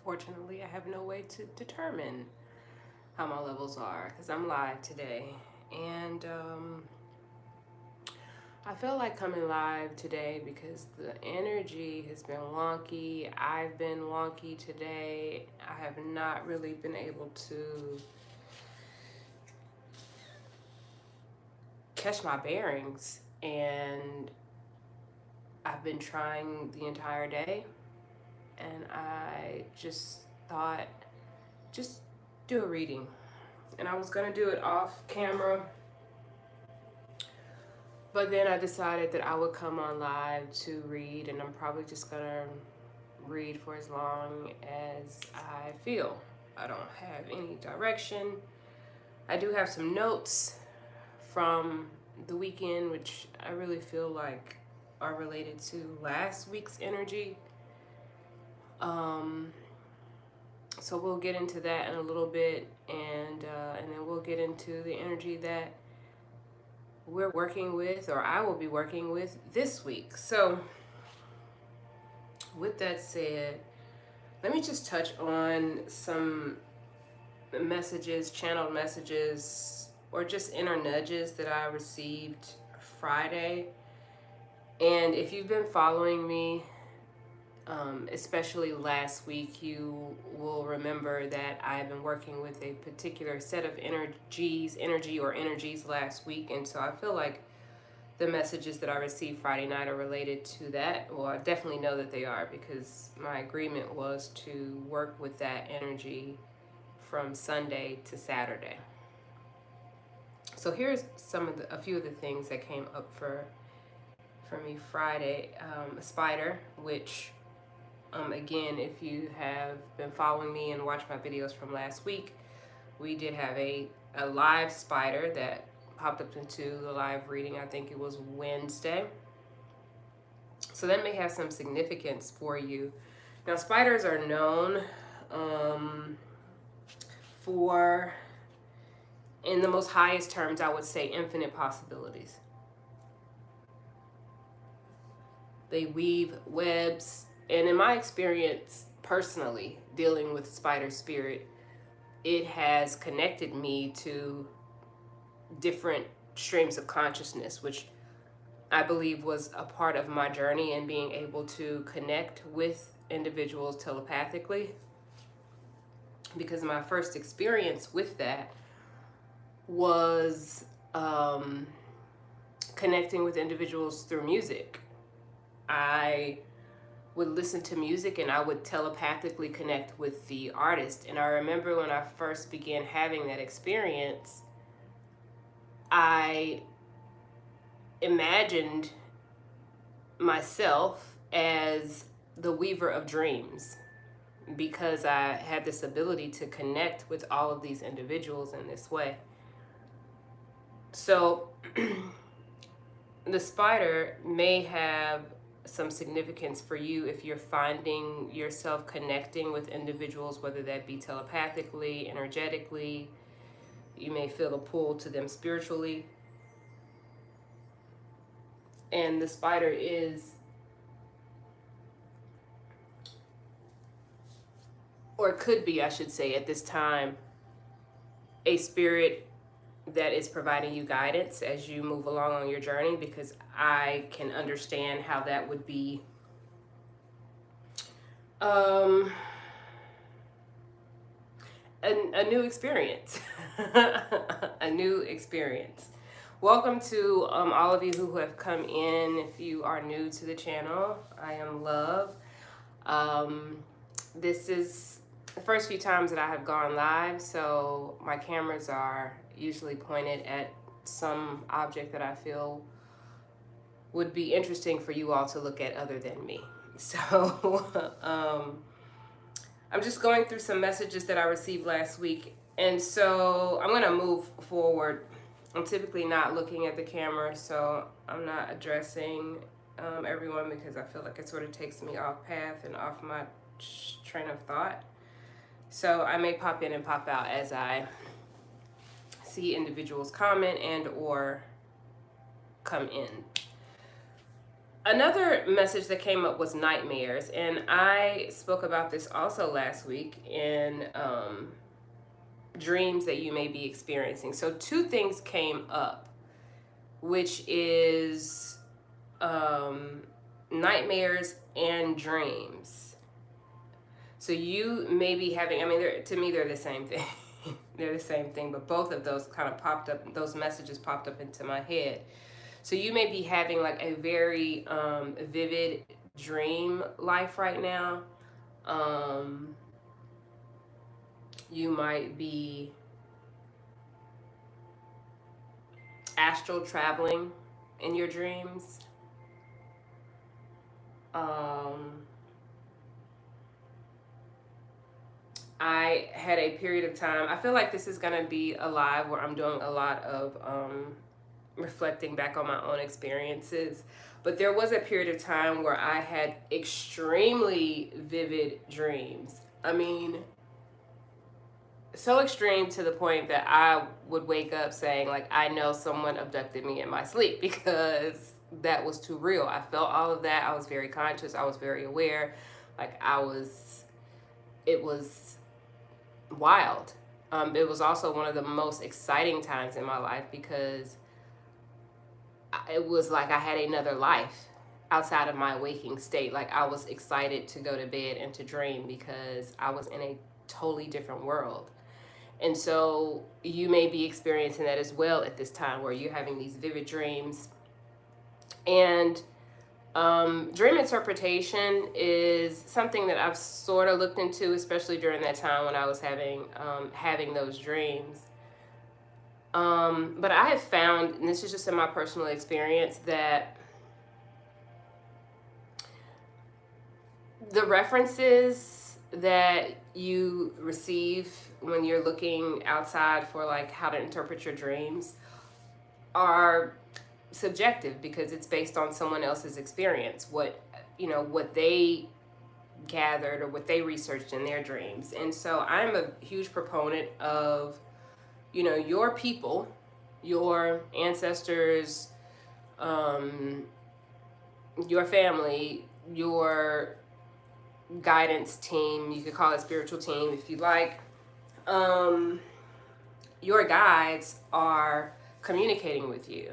Fortunately, I have no way to determine how my levels are because I'm live today. And I felt like coming live today because the energy has been wonky. I've been wonky today. I have not really been able to catch my bearings. And I've been trying the entire day. And I just thought, just do a reading. And I was going to do it off camera. But then I decided that I would come on live to read, and I'm probably just gonna read for as long as I feel. I don't have any direction. I do have some notes from the weekend, which I really feel like are related to last week's energy. Um, so we'll get into that in a little bit, and then we'll get into the energy that we're working with, or I will be working with this week. So with that said, let me just touch on some messages, channeled messages, or just inner nudges that I received Friday. And if you've been following me, especially last week, you will remember that I've been working with a particular set of energies last week. And so I feel like the messages that I received Friday night are related to that. Well, I definitely know that they are because my agreement was to work with that energy from Sunday to Saturday. So here's a few of the things that came up for me Friday. A spider, which again, if you have been following me and watched my videos from last week, we did have a live spider that popped up into the live reading. I think it was Wednesday. So that may have some significance for you. Now, spiders are known for, in the most highest terms, I would say infinite possibilities. They weave webs, and in my experience personally dealing with spider spirit, it has connected me to different streams of consciousness, which I believe was a part of my journey in being able to connect with individuals telepathically. Because my first experience with that was connecting with individuals through music. I would listen to music and I would telepathically connect with the artist. And I remember when I first began having that experience, I imagined myself as the weaver of dreams because I had this ability to connect with all of these individuals in this way. So the spider may have some significance for you if you're finding yourself connecting with individuals, whether that be telepathically, energetically. You may feel a pull to them spiritually. And the spider is, or it could be, I should say, at this time, a spirit that is providing you guidance as you move along on your journey, because I can understand how that would be a new experience. A new experience. Welcome to all of you who have come in. If you are new to the channel, I am Love. This is the first few times that I have gone live, so my cameras are usually pointed at some object that I feel would be interesting for you all to look at other than me. So I'm just going through some messages that I received last week, and so I'm going to move forward. I'm typically not looking at the camera, so I'm not addressing everyone because I feel like it sort of takes me off path and off my train of thought. So I may pop in and pop out as I see individuals comment and or come in. Another message that came up was nightmares, and I spoke about this also last week in dreams that you may be experiencing. So two things came up, which is nightmares and dreams. So you may be having, I mean, to me, they're the same thing. They're the same thing, but both of those kind of popped up, those messages popped up into my head. So you may be having like a very vivid dream life right now. You might be astral traveling in your dreams. I had a period of time. I feel like this is going to be a live where I'm doing a lot of reflecting back on my own experiences. But there was a period of time where I had extremely vivid dreams. I mean, so extreme to the point that I would wake up saying, like, I know someone abducted me in my sleep, because that was too real. I felt all of that. I was very conscious. I was very aware. Like, it was wild. It was also one of the most exciting times in my life, because it was like I had another life outside of my waking state. Like, I was excited to go to bed and to dream because I was in a totally different world. And so you may be experiencing that as well at this time, where you're having these vivid dreams. And dream interpretation is something that I've sort of looked into, especially during that time when I was having those dreams. But I have found, and this is just in my personal experience, that the references that you receive when you're looking outside for like how to interpret your dreams are subjective, because it's based on someone else's experience, what they gathered or what they researched in their dreams. And so I'm a huge proponent of, your people, your ancestors, your family, your guidance team, you could call it spiritual team if you like. Your guides are communicating with you.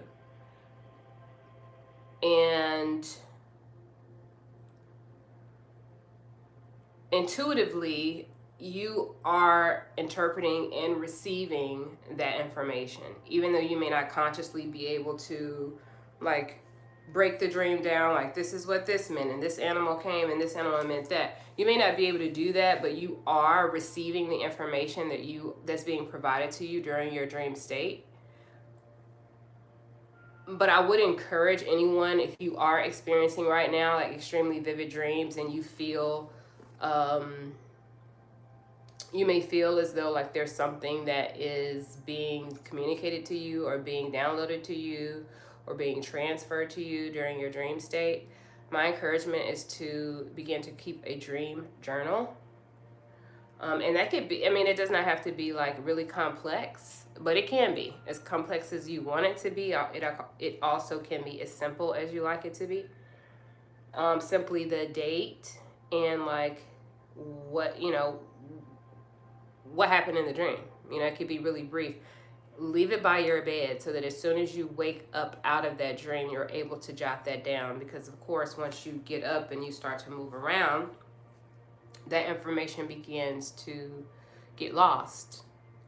And intuitively, you are interpreting and receiving that information, even though you may not consciously be able to like break the dream down, like this is what this meant, and this animal came and this animal meant that. You may not be able to do that, but you are receiving the information that's being provided to you during your dream state. But I would encourage anyone, if you are experiencing right now like extremely vivid dreams, and you feel you may feel as though like there's something that is being communicated to you or being downloaded to you or being transferred to you during your dream state, my encouragement is to begin to keep a dream journal. And that could be, I mean, it does not have to be like really complex, but it can be as complex as you want it to be. It also can be as simple as you like it to be. Simply the date and like what happened in the dream. It could be really brief. Leave it by your bed so that as soon as you wake up out of that dream, you're able to jot that down. Because of course, once you get up and you start to move around, that information begins to get lost.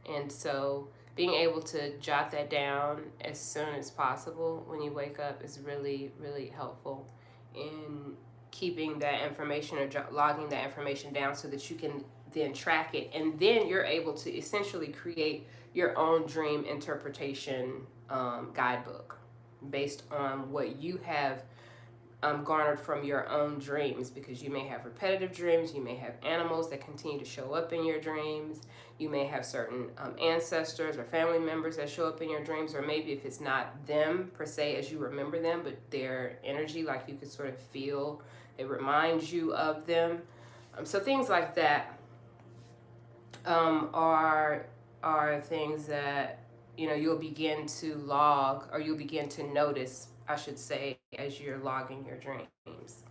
And so being able to jot that down as soon as possible when you wake up is really, really helpful in keeping that information or logging that information down so that you can then track it. And then you're able to essentially create your own dream interpretation guidebook based on what you have garnered from your own dreams, because you may have repetitive dreams, you may have animals that continue to show up in your dreams, you may have certain ancestors or family members that show up in your dreams, or maybe if it's not them per se as you remember them, but their energy, like you could sort of feel it reminds you of them. So things like that are things that you'll begin to log, or you'll begin to notice I should say, as you're logging your dreams.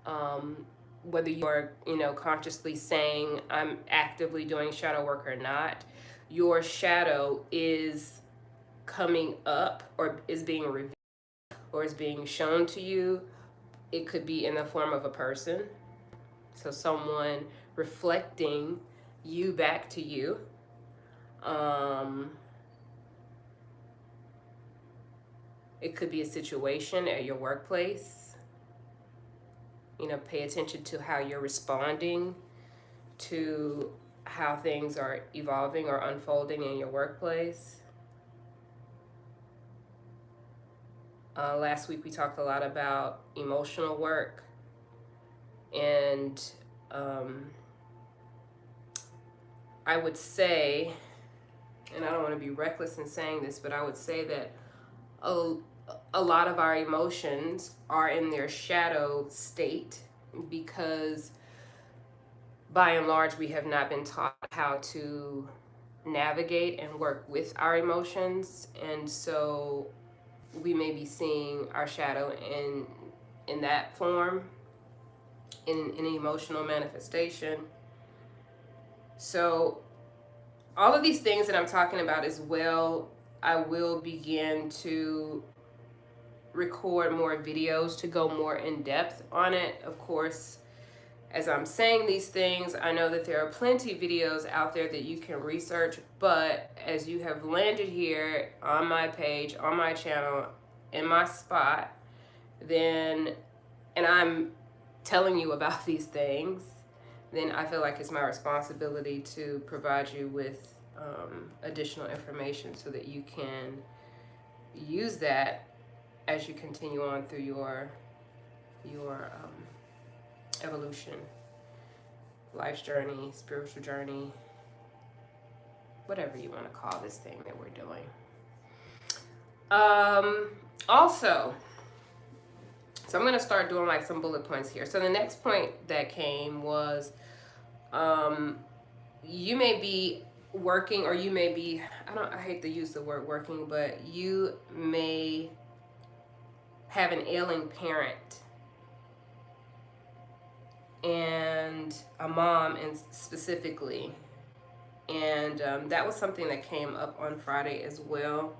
Um, Whether you're, consciously saying I'm actively doing shadow work or not, your shadow is coming up or is being revealed or is being shown to you. It could be in the form of a person, so someone reflecting you back to you. Um, it could be a situation at your workplace. Pay attention to how you're responding to how things are evolving or unfolding in your workplace. Last week we talked a lot about emotional work, and I would say, and I don't want to be reckless in saying this, but I would say that a lot of our emotions are in their shadow state because by and large we have not been taught how to navigate and work with our emotions, and so we may be seeing our shadow in that form, in an emotional manifestation. So all of these things that I'm talking about as well, I will begin to record more videos to go more in depth on it. Of course, as I'm saying these things, I know that there are plenty of videos out there that you can research, but as you have landed here on my page, on my channel, in my spot, then, and I'm telling you about these things, then I feel like it's my responsibility to provide you with additional information so that you can use that as you continue on through your evolution, life's journey, spiritual journey, whatever you want to call this thing that we're doing. Also, so I'm going to start doing like some bullet points here. So the next point that came was you may be working, or you may be, I hate to use the word working, but you may have an ailing parent and a mom, and specifically, and that was something that came up on Friday as well.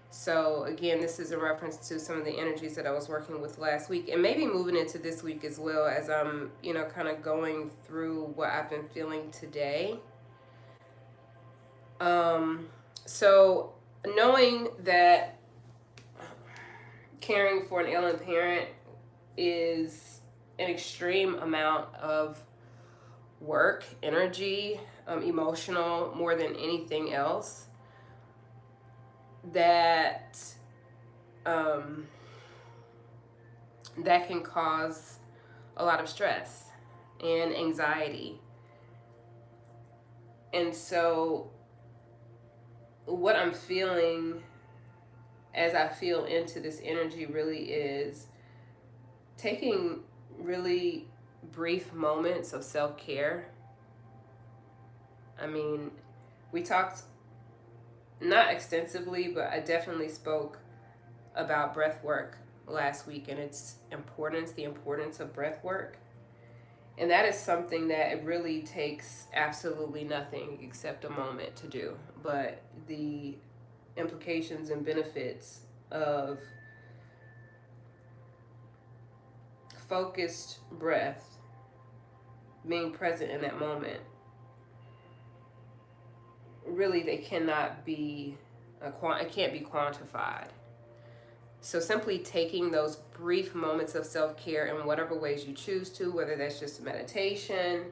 So again, this is in reference to some of the energies that I was working with last week, and maybe moving into this week as well, as I'm kind of going through what I've been feeling today. So knowing that caring for an ailing parent is an extreme amount of work, energy, emotional, more than anything else, that that can cause a lot of stress and anxiety. And so what I'm feeling as I feel into this energy really is taking really brief moments of self-care. I mean, we talked not extensively, but I definitely spoke about breath work last week and its importance, the importance of breath work. And that is something that it really takes absolutely nothing except a moment to do. But the implications and benefits of focused breath, being present in that moment, really they cannot be, it can't be quantified. So simply taking those brief moments of self-care in whatever ways you choose to, whether that's just meditation,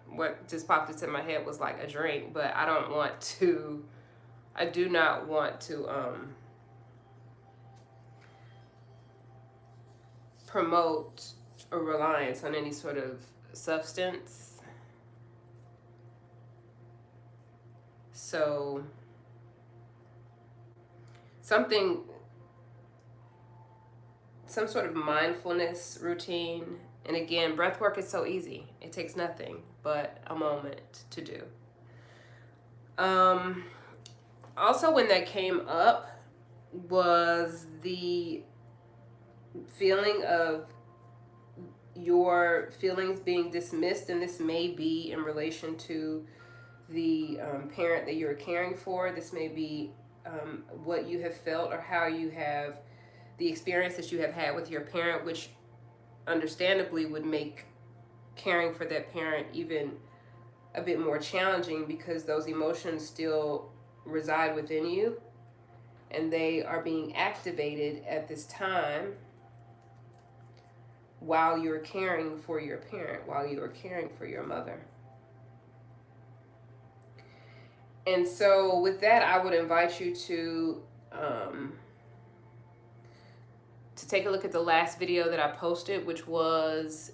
what just popped into my head was like a drink, but I do not want to promote a reliance on any sort of substance. So some sort of mindfulness routine. And again, breath work is so easy. It takes nothing but a moment to do. Um, Also, when that came up was the feeling of your feelings being dismissed, and this may be in relation to the parent that you're caring for. This may be what you have felt or how you have the experience that you have had with your parent, which understandably would make caring for that parent even a bit more challenging because those emotions still reside within you and they are being activated at this time while you're caring for your parent, while you're caring for your mother. And so, with that, I would invite you to take a look at the last video that I posted, which was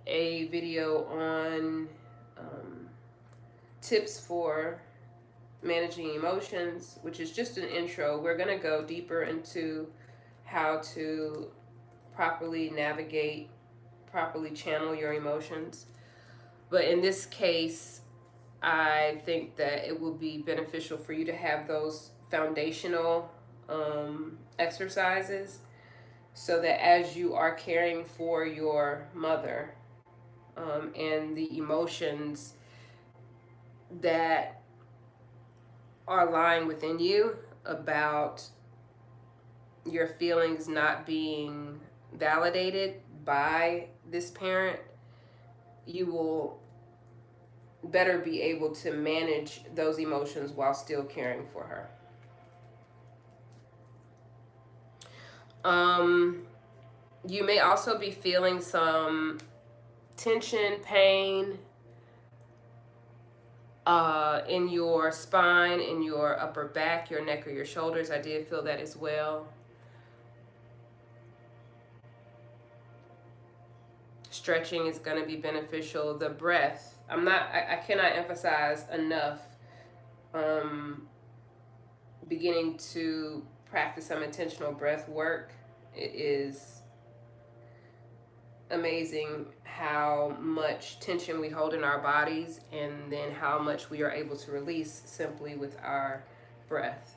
a video on tips for managing emotions, which is just an intro. We're going to go deeper into how to properly navigate, properly channel your emotions. But in this case, I think that it will be beneficial for you to have those foundational exercises so that as you are caring for your mother and the emotions that are lying within you about your feelings not being validated by this parent, you will better be able to manage those emotions while still caring for her. You may also be feeling some tension, pain in your spine, in your upper back, your neck, or your shoulders. I did feel that as well. Stretching is going to be beneficial. The breath, I cannot emphasize enough beginning to practice some intentional breath work. It is amazing how much tension we hold in our bodies and then how much we are able to release simply with our breath.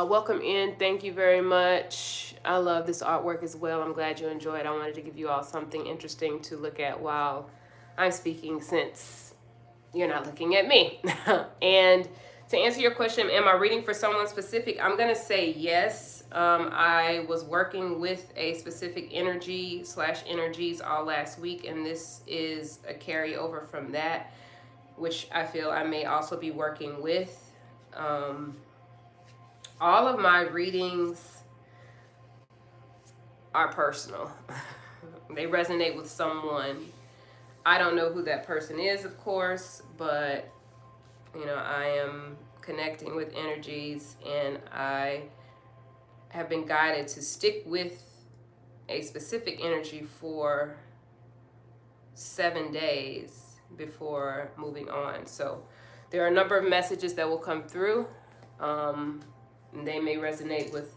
Welcome in. Thank you very much. I love this artwork as well. I'm glad you enjoyed. I wanted to give you all something interesting to look at while I'm speaking, since you're not looking at me. And to answer your question, am I reading for someone specific? I'm going to say yes. I was working with a specific energy/energies all last week, and this is a carryover from that, which I feel I may also be working with. All of my readings are personal. They resonate with someone. I don't know who that person is, of course, but I am connecting with energies, and I have been guided to stick with a specific energy for 7 days before moving on. So there are a number of messages that will come through. And they may resonate with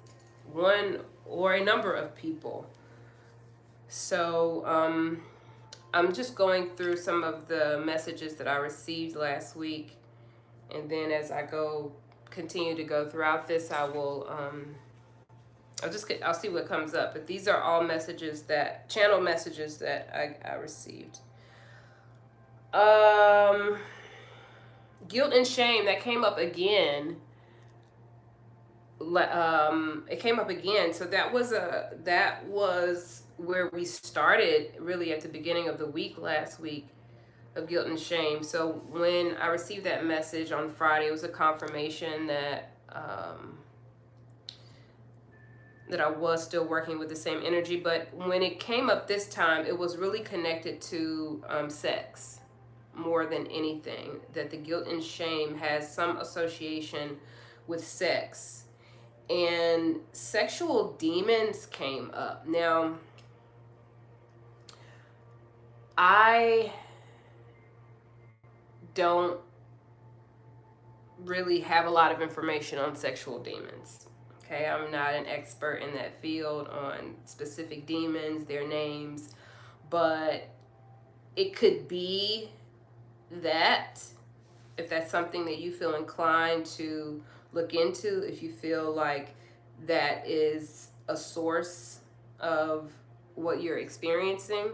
one or a number of people. So I'm just going through some of the messages that I received last week, and then as I continue to go throughout this, I will I'll see what comes up. But these are all channel messages that I received. Guilt and shame, that came up again. It came up again. So that was where we started really at the beginning of the week last week, of guilt and shame. So when I received that message on Friday, it was a confirmation that I was still working with the same energy. But when it came up this time, it was really connected to sex more than anything, that the guilt and shame has some association with sex. And sexual demons came up. Now, I don't really have a lot of information on sexual demons. Okay, I'm not an expert in that field on specific demons, their names, but it could be that, if that's something that you feel inclined to look into, if you feel like that is a source of what you're experiencing.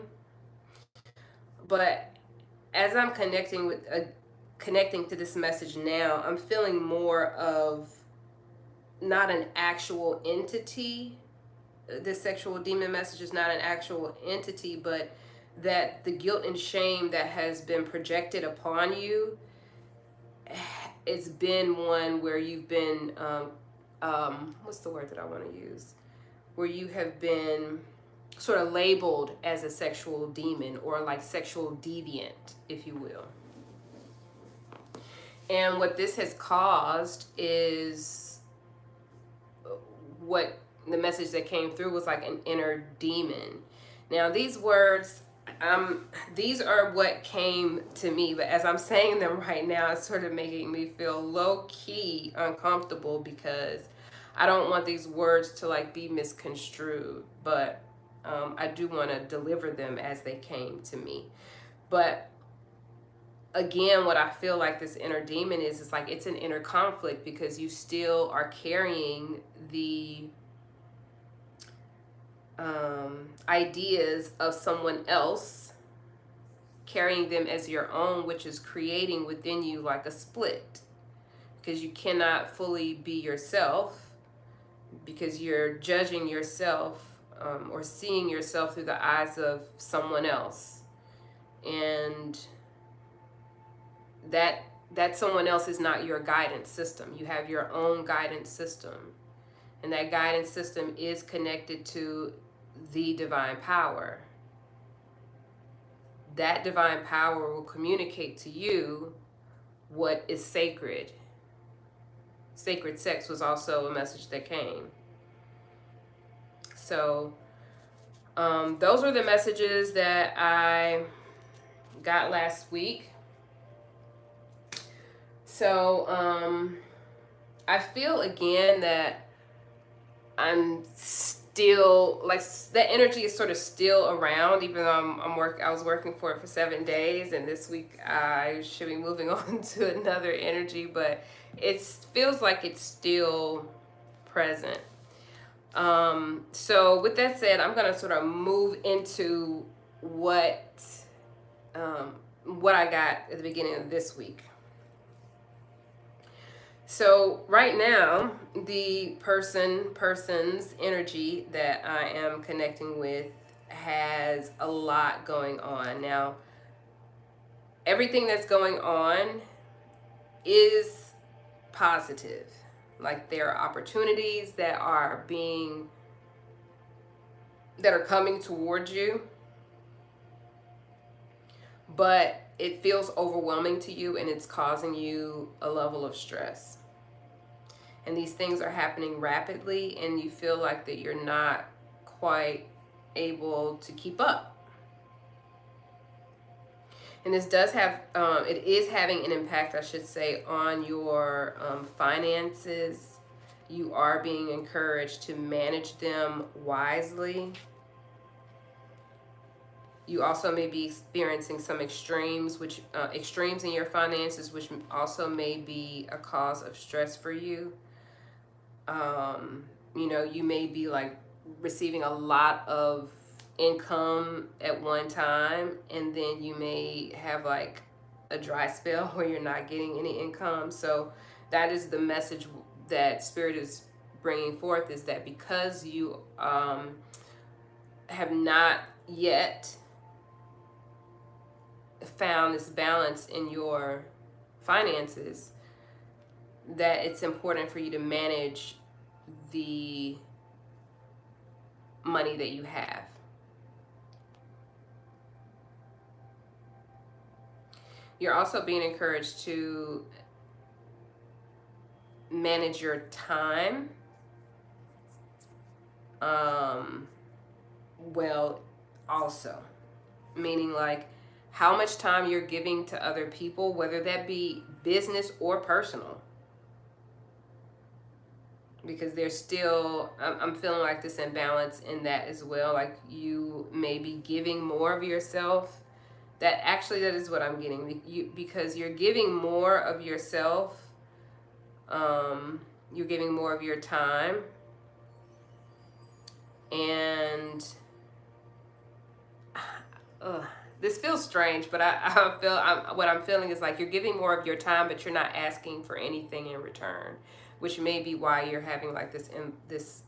But as I'm connecting to this message now, I'm feeling more of not an actual entity. This sexual demon message is not an actual entity, but that the guilt and shame that has been projected upon you, it's been one where you've been what's the word that I want to use, where you have been sort of labeled as a sexual demon or like sexual deviant, if you will. And what this has caused is, what the message that came through was like an inner demon. Now these words, these are what came to me, but as I'm saying them right now, it's sort of making me feel low-key uncomfortable, because I don't want these words to like be misconstrued, but I do want to deliver them as they came to me. But again, what I feel like this inner demon is like it's an inner conflict, because you still are carrying the ideas of someone else, carrying them as your own, which is creating within you like a split, because you cannot fully be yourself, because you're judging yourself or seeing yourself through the eyes of someone else. And that someone else is not your guidance system. You have your own guidance system, and that guidance system is connected to the divine power. That divine power will communicate to you what is sacred. Sacred sex was also a message that came. So those were the messages that I got last week. So I feel again that I'm still like, that energy is sort of still around, even though I was working for it for 7 days, and this week I should be moving on to another energy, but it feels like it's still present. So with that said, I'm gonna sort of move into what I got at the beginning of this week. So right now, the person's energy that I am connecting with has a lot going on. Now, everything that's going on is positive. Like, there are opportunities that are coming towards you, but it feels overwhelming to you, and it's causing you a level of stress. And these things are happening rapidly, and you feel like that you're not quite able to keep up. And this does have, it is having an impact, I should say, on your finances. You are being encouraged to manage them wisely. You also may be experiencing some extremes in your finances, which also may be a cause of stress for you. You may be like receiving a lot of income at one time, and then you may have like a dry spell where you're not getting any income. So that is the message that Spirit is bringing forth, is that because you have not yet found this balance in your finances, that it's important for you to manage the money that you have. You're also being encouraged to manage your time well also, meaning like how much time you're giving to other people, whether that be business or personal. because there's still, I'm feeling like this imbalance in that as well. Like you may be giving more of yourself. That actually, that is what I'm getting. Because you're giving more of yourself. You're giving more of your time. And this feels strange, but what I'm feeling is like you're giving more of your time, but you're not asking for anything in return, which may be why you're having like this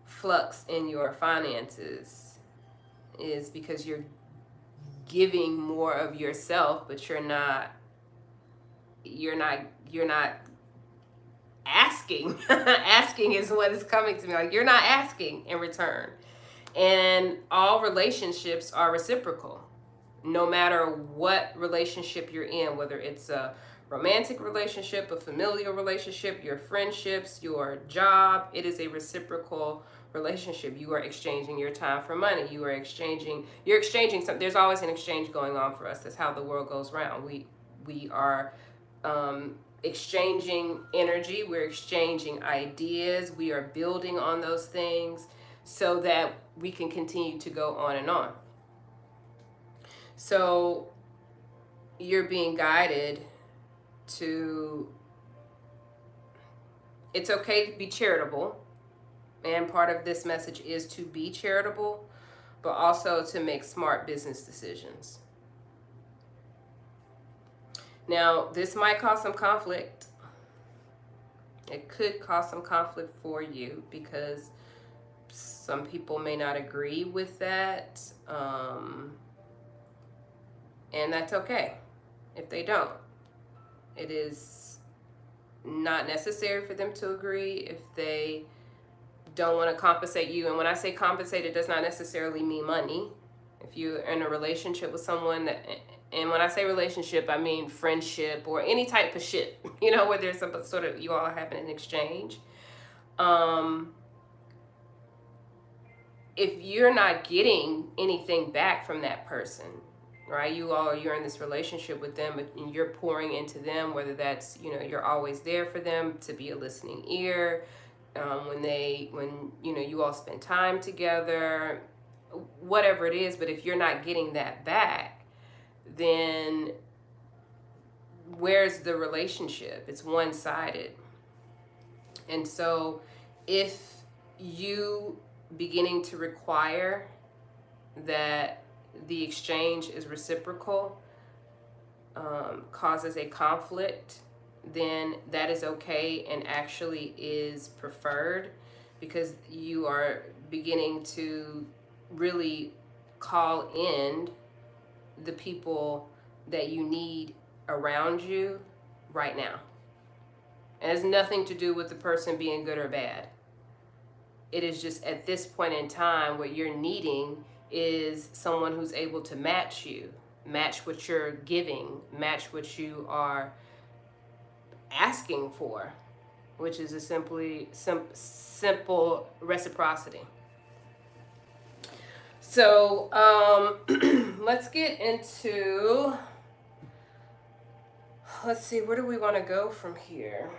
flux in your finances, is because you're giving more of yourself, but you're not asking. Asking is what is coming to me. Like you're not asking in return. And all relationships are reciprocal. No matter what relationship you're in, whether it's a romantic relationship, a familial relationship, your friendships, your job, it is a reciprocal relationship. You are exchanging your time for money. You're exchanging something. There's always an exchange going on for us. That's how the world goes round. We are exchanging energy. We're exchanging ideas. We are building on those things so that we can continue to go on and on. So you're being guided to, it's okay to be charitable, and part of this message is to be charitable, but also to make smart business decisions. Now, this might cause some conflict. It could cause some conflict for you because some people may not agree with that. And that's okay if they don't. It is not necessary for them to agree if they don't want to compensate you. And when I say compensate, it does not necessarily mean money. If you're in a relationship with someone that, and when I say relationship, I mean friendship or any type of shit, where there's some sort of, you all having an exchange. If you're not getting anything back from that person, right? You're in this relationship with them and you're pouring into them, whether that's, you're always there for them, to be a listening ear, when you all spend time together, whatever it is. But if you're not getting that back, then where's the relationship? It's one-sided. And so if you beginning to require that the exchange is reciprocal, causes a conflict, then that is okay and actually is preferred, because you are beginning to really call in the people that you need around you right now. It has nothing to do with the person being good or bad. It is just at this point in time, what you're needing is someone who's able to match you, match what you're giving, match what you are asking for, which is a simple reciprocity. So let's get into, let's see, where do we want to go from here?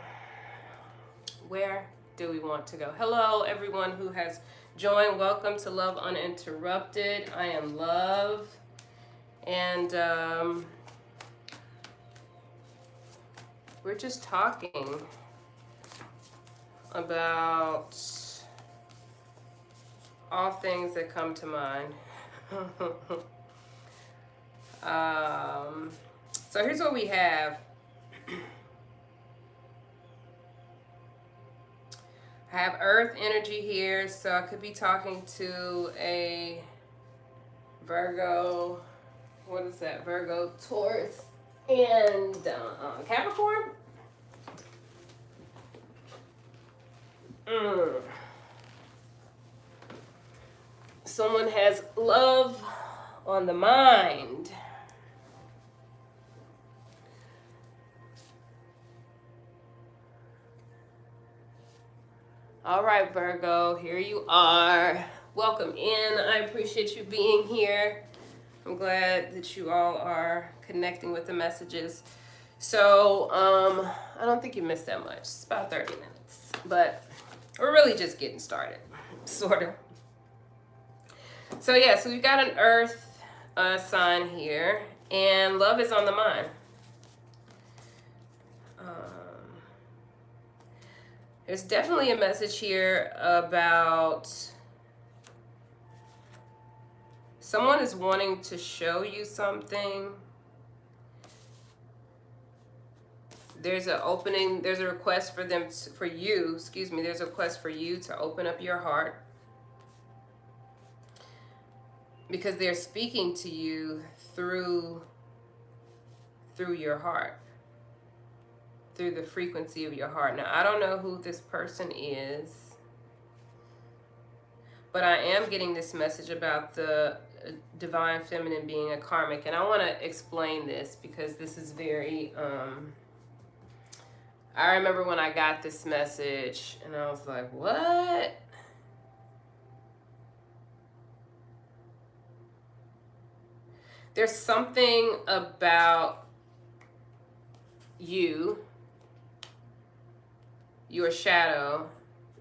Where do we want to go? Hello, everyone who has joined. Welcome to Love Uninterrupted. I am Love. And we're just talking about all things that come to mind. So here's what we have. I have Earth energy here, so I could be talking to a Virgo. What is that? Virgo, Taurus, and Capricorn. Someone has love on the mind. All right, Virgo, here you are. Welcome in. I appreciate you being here. I'm glad that you all are connecting with the messages. So, I don't think you missed that much. It's about 30 minutes. But we're really just getting started, sort of. So, yeah, so we've got an earth sign here, and love is on the mind. There's definitely a message here about someone is wanting to show you something. There's an opening, there's a request for them, for you, excuse me, there's a request for you to open up your heart. Because they're speaking to you through your heart. Through the frequency of your heart. Now, I don't know who this person is, but I am getting this message about the divine feminine being a karmic, and I want to explain this because this is very I remember when I got this message and I was like, what? There's something about you, your shadow,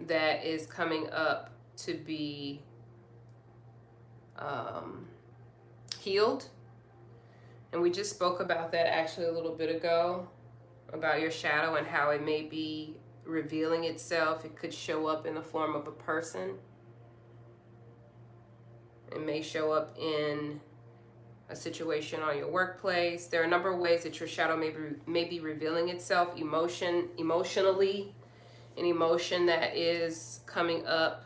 that is coming up to be healed. And we just spoke about that actually a little bit ago, about your shadow and how it may be revealing itself. It could show up in the form of a person. It may show up in a situation on your workplace. There are a number of ways that your shadow may be revealing itself emotionally. An emotion that is coming up,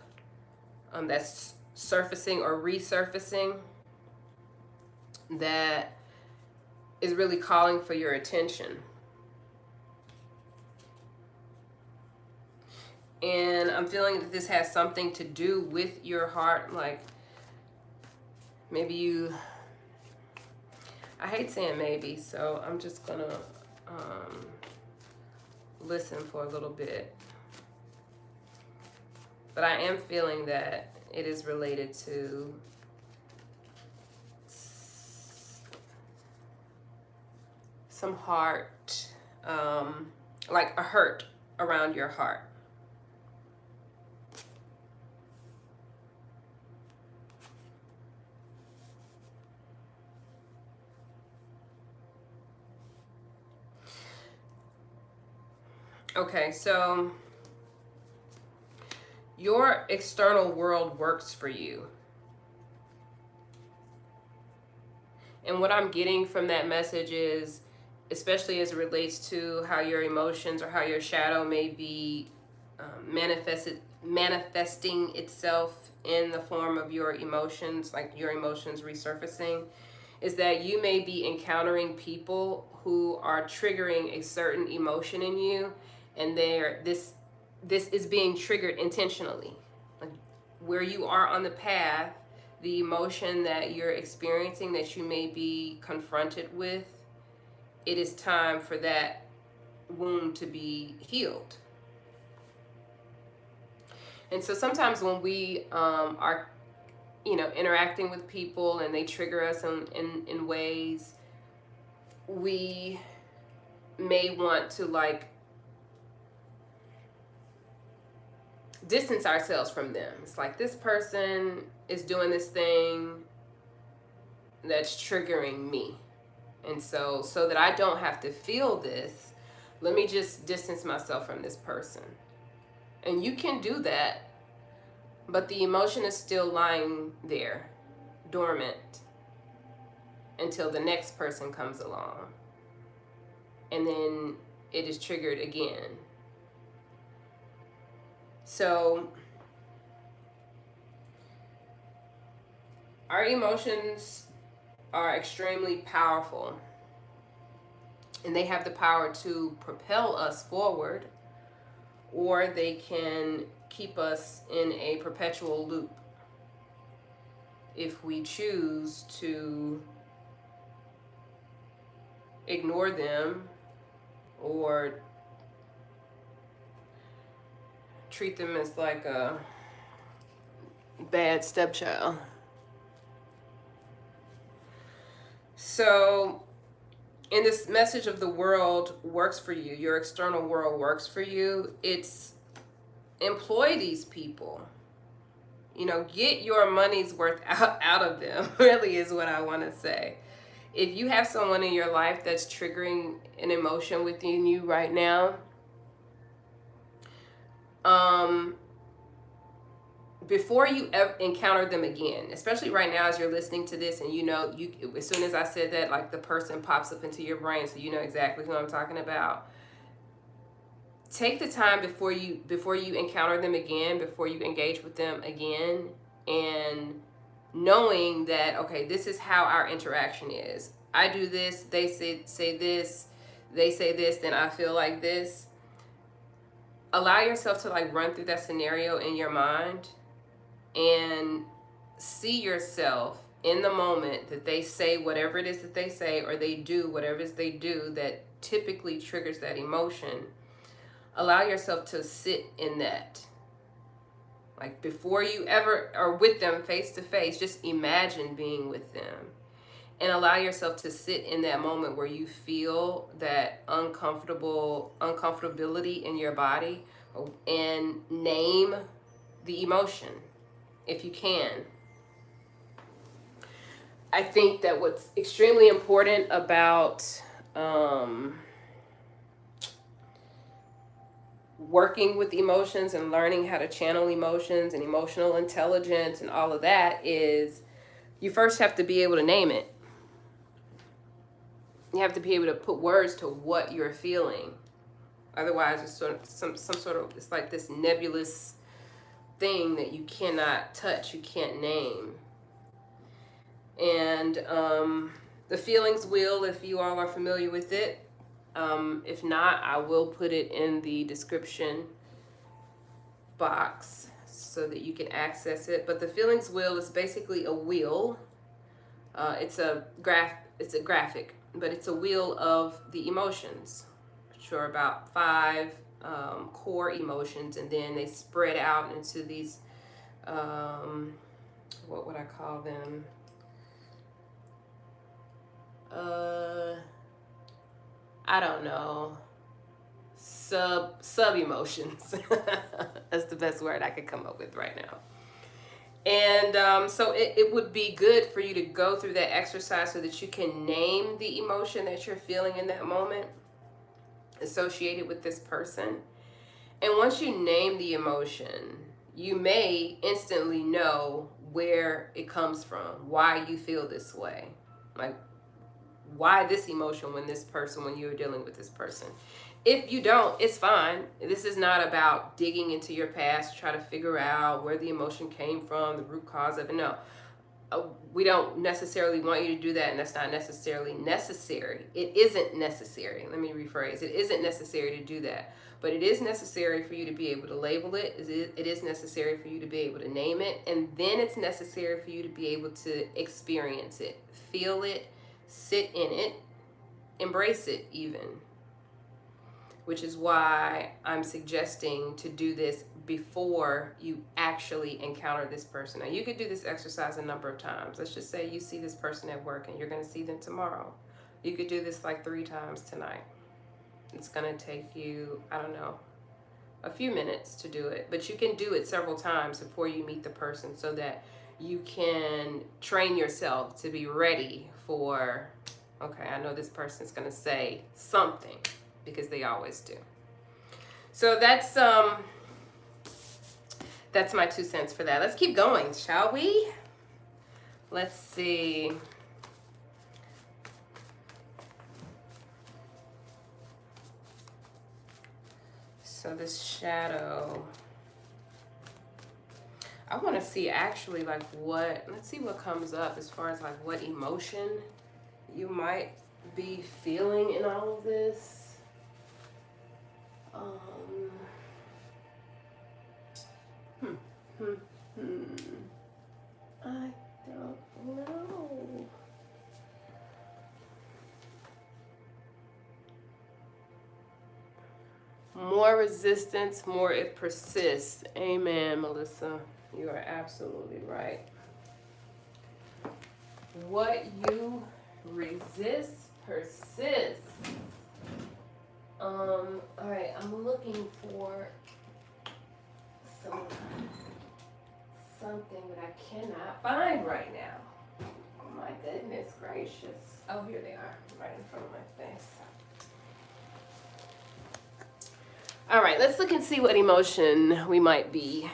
that's surfacing or resurfacing, that is really calling for your attention. And I'm feeling that this has something to do with your heart. Like maybe you, I hate saying maybe, so I'm just gonna listen for a little bit. But I am feeling that it is related to some heart, like a hurt around your heart. Okay, so your external world works for you. And what I'm getting from that message is, especially as it relates to how your emotions or how your shadow may be manifesting itself in the form of your emotions, like your emotions resurfacing, is that you may be encountering people who are triggering a certain emotion in you, and this is being triggered intentionally. Like where you are on the path, the emotion that you're experiencing, that you may be confronted with, it is time for that wound to be healed. And so sometimes when we are, interacting with people and they trigger us in ways, we may want to distance ourselves from them. It's like, this person is doing this thing that's triggering me. And so that I don't have to feel this, let me just distance myself from this person. And you can do that, but the emotion is still lying there, dormant, until the next person comes along. And then it is triggered again. So our emotions are extremely powerful, and they have the power to propel us forward, or they can keep us in a perpetual loop if we choose to ignore them or treat them as like a bad stepchild. So and this message of the world works for you, your external world works for you, it's employ these people. You know, get your money's worth out of them, really is what I want to say. If you have someone in your life that's triggering an emotion within you right now, before you ever encounter them again, especially right now as you're listening to this, and you know, as soon as I said that, like the person pops up into your brain, so you know exactly who I'm talking about. Take the time before you encounter them again, before you engage with them again, and knowing that, okay, this is how our interaction is. I do this, they say this, they say this, then I feel like this. Allow yourself to like run through that scenario in your mind and see yourself in the moment that they say whatever it is that they say, or they do whatever it is they do that typically triggers that emotion. Allow yourself to sit in that. Like before you ever are with them face to face, just imagine being with them. And allow yourself to sit in that moment where you feel that uncomfortability in your body, and name the emotion if you can. I think that what's extremely important about working with emotions and learning how to channel emotions and emotional intelligence and all of that is you first have to be able to name it. You have to be able to put words to what you're feeling. Otherwise, it's sort of some sort of, it's like this nebulous thing that you cannot touch, you can't name. And the feelings wheel, if you all are familiar with it. If not, I will put it in the description box so that you can access it. But the feelings wheel is basically a wheel. It's a graphic, but it's a wheel of the emotions, which are about 5 core emotions, and then they spread out into these, what would I call them? I don't know. Sub emotions. That's the best word I could come up with right now. And so it would be good for you to go through that exercise so that you can name the emotion that you're feeling in that moment associated with this person. And once you name the emotion, you may instantly know where it comes from, why you feel this way. Like, why this emotion when you're dealing with this person. If you don't, it's fine. This is not about digging into your past to try to figure out where the emotion came from, the root cause of it. No, we don't necessarily want you to do that, and that's not necessarily necessary. It isn't necessary. Let me rephrase. It isn't necessary to do that. But it is necessary for you to be able to label it. It is necessary for you to be able to name it. And then it's necessary for you to be able to experience it, feel it, sit in it, embrace it even. Which is why I'm suggesting to do this before you actually encounter this person. Now, you could do this exercise a number of times. Let's just say you see this person at work and you're going to see them tomorrow. You could do this like 3 times tonight. It's going to take you, I don't know, a few minutes to do it. But you can do it several times before you meet the person so that you can train yourself to be ready for, okay, I know this person's going to say something, because they always do. So that's my 2 cents for that. Let's keep going, shall we? Let's see. So this shadow, I want to see actually like let's see what comes up as far as like what emotion you might be feeling in all of this. I don't know. More resistance, more it persists. Amen, Melissa. You are absolutely right. What you resist persists. All right, I'm looking for something that I cannot find right now. Oh my goodness gracious. Oh, here they are, right in front of my face. All right, let's look and see what emotion we might be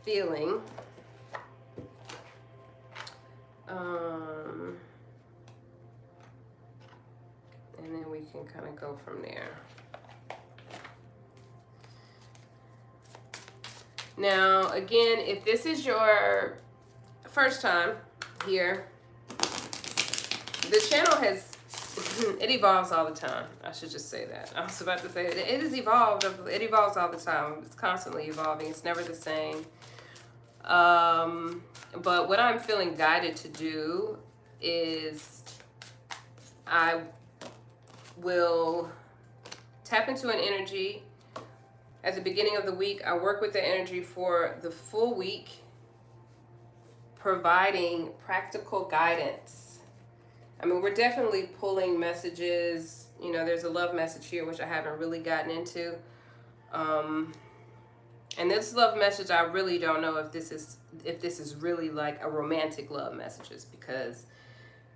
feeling. And then we can kind of go from there. Now, again, if this is your first time here, the channel has, it evolves all the time. I should just say that. I was about to say it is evolved. It evolves all the time. It's constantly evolving. It's never the same. But what I'm feeling guided to do is I will tap into an energy at the beginning of the week. I work with the energy for the full week, providing practical guidance. I mean, we're definitely pulling messages. You know, there's a love message here, which I haven't really gotten into. And this love message, I really don't know if this is really like a romantic love messages, because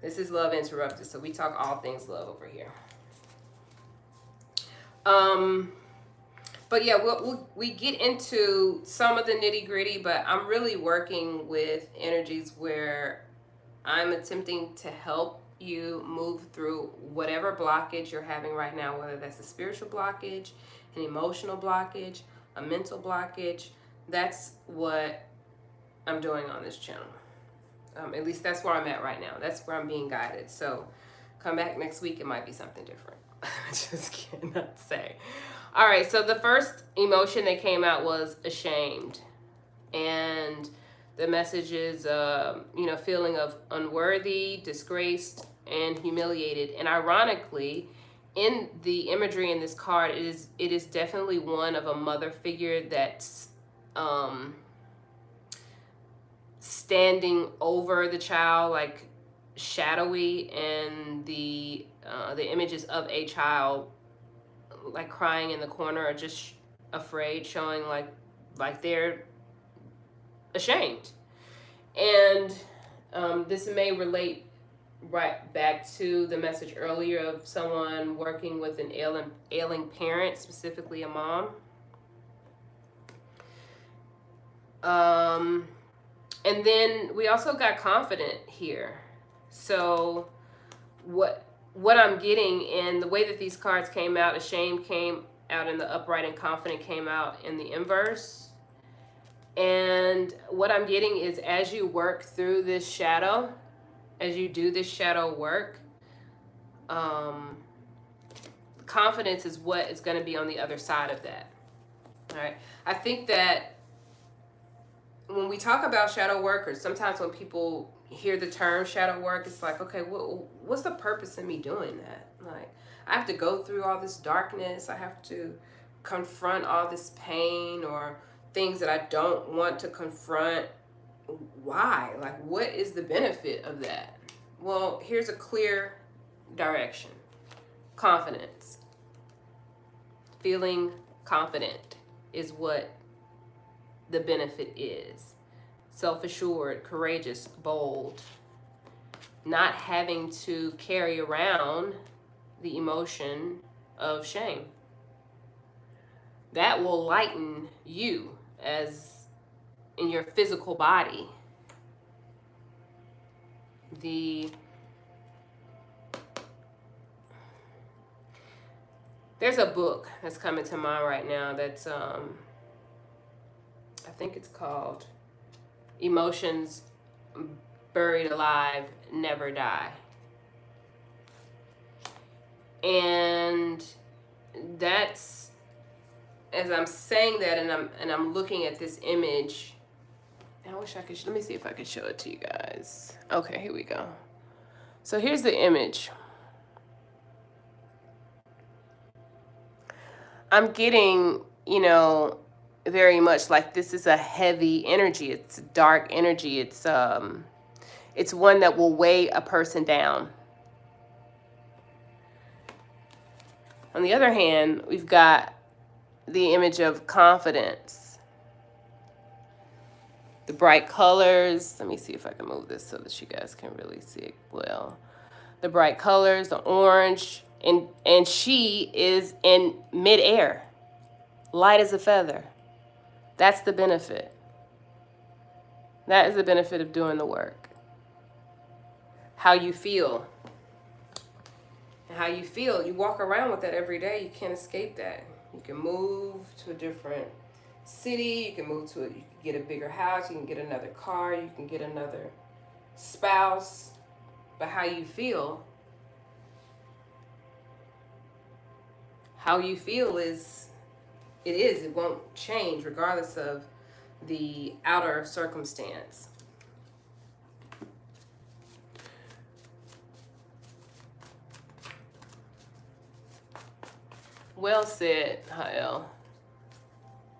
this is Love Interrupted. So we talk all things love over here. But yeah, we get into some of the nitty gritty, but I'm really working with energies where I'm attempting to help you move through whatever blockage you're having right now, whether that's a spiritual blockage, an emotional blockage, a mental blockage. That's what I'm doing on this channel. At least that's where I'm at right now. That's where I'm being guided. So come back next week, it might be something different. I just cannot say. All right, so the first emotion that came out was ashamed. And the message is, feeling of unworthy, disgraced, and humiliated. And ironically, in the imagery in this card, it is definitely one of a mother figure that's standing over the child, like shadowy, and the images of a child like crying in the corner or just afraid, showing like they're ashamed. And this may relate right back to the message earlier of someone working with an ailing parent, specifically a mom. And then we also got confident here. So what I'm getting, and the way that these cards came out, ashamed came out in the upright and confident came out in the inverse. And what I'm getting is, as you work through this shadow, as you do this shadow work, confidence is what is going to be on the other side of that. All right. I think that when we talk about shadow work, or sometimes when people hear the term shadow work, it's like, okay, what's the purpose in me doing that? Like, I have to go through all this darkness. I have to confront all this pain or things that I don't want to confront. Why? Like, what is the benefit of that? Well, here's a clear direction. Confidence. Feeling confident is what the benefit is. Self-assured, courageous, bold. Not having to carry around the emotion of shame. That will lighten you as in your physical body. There's a book that's coming to mind right now that's I think it's called Emotions Buried Alive Never Die. And that's, as I'm saying that, and I'm looking at this image, I wish I could, let me see if I could show it to you guys. Okay, here we go. So here's the image. I'm getting, very much like this is a heavy energy. It's dark energy. It's It's one that will weigh a person down. On the other hand, we've got the image of confidence. The bright colors. Let me see if I can move this so that you guys can really see it well. The bright colors, the orange, and she is in midair, light as a feather. That's the benefit. That is the benefit of doing the work. How you feel. And how you feel, you walk around with that every day. You can't escape that. You can move to a different city. You can move to it. You can get a bigger house. You can get another car. You can get another spouse. But how you feel it won't change regardless of the outer circumstance. Well said, Hael.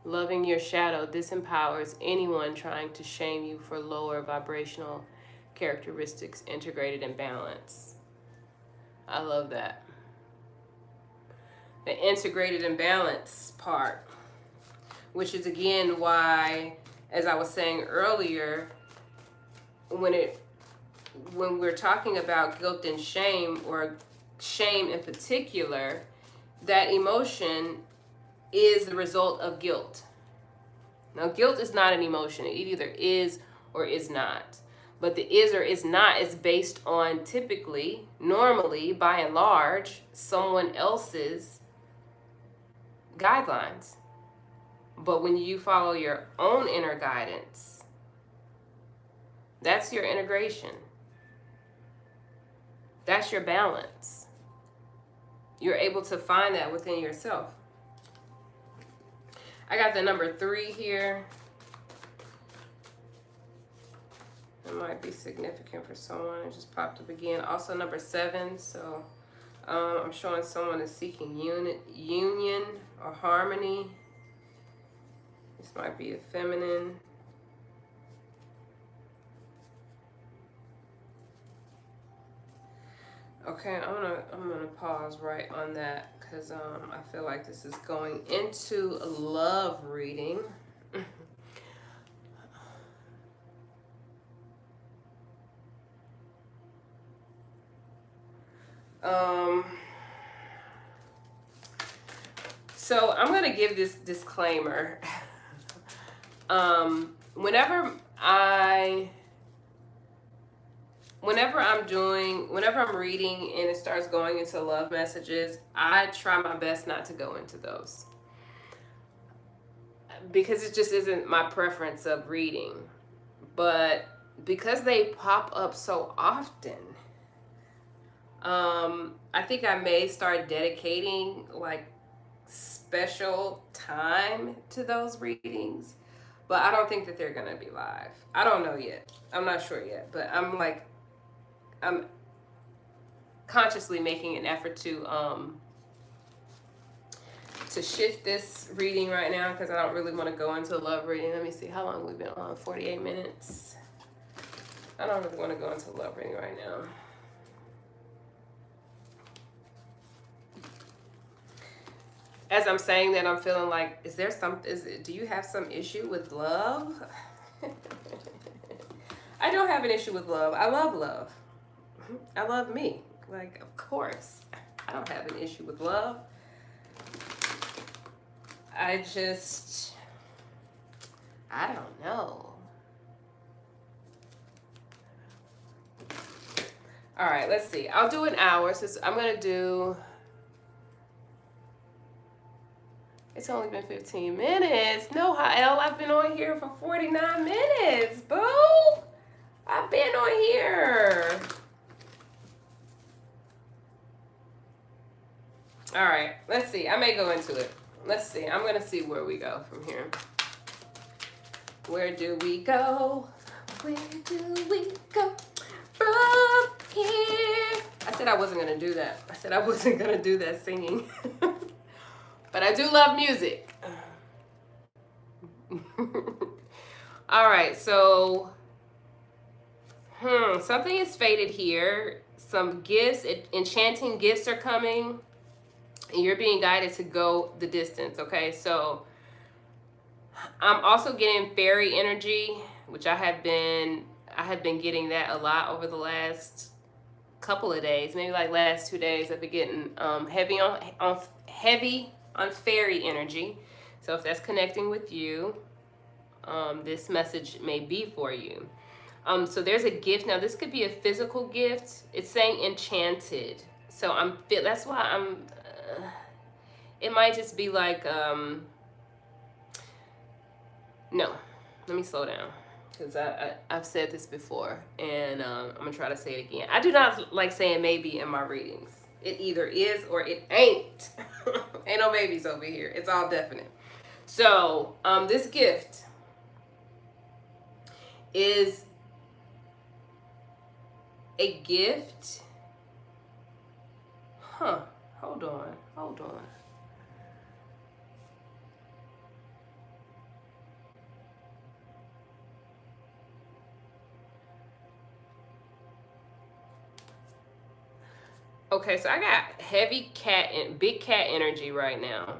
Loving your shadow disempowers anyone trying to shame you for lower vibrational characteristics integrated in balance. I love that. The integrated and balance part, which is again why, as I was saying earlier, when we're talking about guilt and shame, or shame in particular, that emotion is the result of guilt. Now, guilt is not an emotion. It either is or is not. But the is or is not is based on typically, normally, by and large, someone else's guidelines. But when you follow your own inner guidance, that's your integration. That's your balance. You're able to find that within yourself. I got the number 3 here. It might be significant for someone. It just popped up again. Also number 7. So I'm showing someone is seeking union or harmony. This might be a feminine. Okay, I'm gonna pause right on that because I feel like this is going into a love reading. So I'm gonna give this disclaimer. Whenever I'm reading and it starts going into love messages, I try my best not to go into those, because it just isn't my preference of reading. But because they pop up so often, I think I may start dedicating like special time to those readings, but I don't think that they're gonna be live. I don't know yet. I'm not sure yet, but I'm consciously making an effort to shift this reading right now, because I don't really want to go into a love reading. Let me see how long we've been on. 48 minutes. I don't really want to go into a love reading right now. As I'm saying that, I'm feeling like, do you have some issue with love? I don't have an issue with love. I love love. I love me. Like, of course. I don't have an issue with love. I don't know. All right, let's see. I'll do an hour. So I'm going to do... It's only been 15 minutes. No, hell, I've been on here for 49 minutes, boo. I've been on here. All right, let's see. I may go into it. Let's see. I'm going to see where we go from here. Where do we go? Where do we go from here? I said I wasn't going to do that. I said I wasn't going to do that singing. But I do love music. All right, so Something is fated here. Some gifts, enchanting gifts are coming. And you're being guided to go the distance, okay? So I'm also getting fairy energy, which I have been getting that a lot over the last couple of days, maybe like last 2 days. I've been getting heavy on fairy energy. So if that's connecting with you, this message may be for you. So there's a gift. Now this could be a physical gift. It's saying enchanted. So that's why it might just be like, no, let me slow down. Because I've said this before, and I'm going to try to say it again. I do not like saying maybe in my readings. It either is or it ain't. Ain't no maybes over here. It's all definite. So this gift is a gift. Hold on. Okay, so I got heavy cat and big cat energy right now.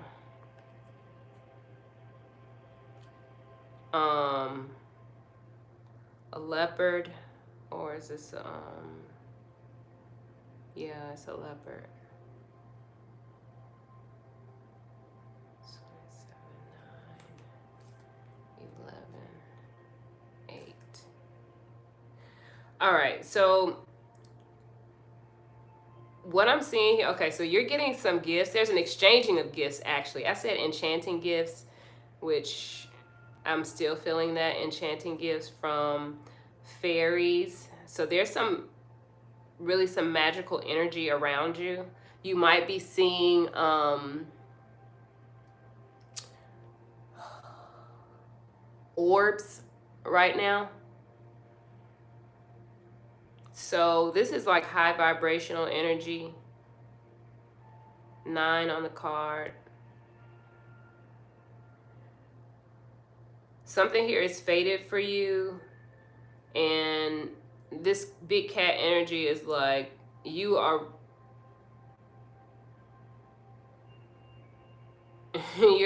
A leopard, or is this yeah, it's a leopard. 7, 9, 11, 8. All right, so what I'm seeing here, okay, so you're getting some gifts. There's an exchanging of gifts, actually. I said enchanting gifts, which I'm still feeling that enchanting gifts from fairies. So there's some magical energy around you. You might be seeing orbs right now. So this is like high vibrational energy. 9 on the card. Something here is fated for you. And this big cat energy is like you're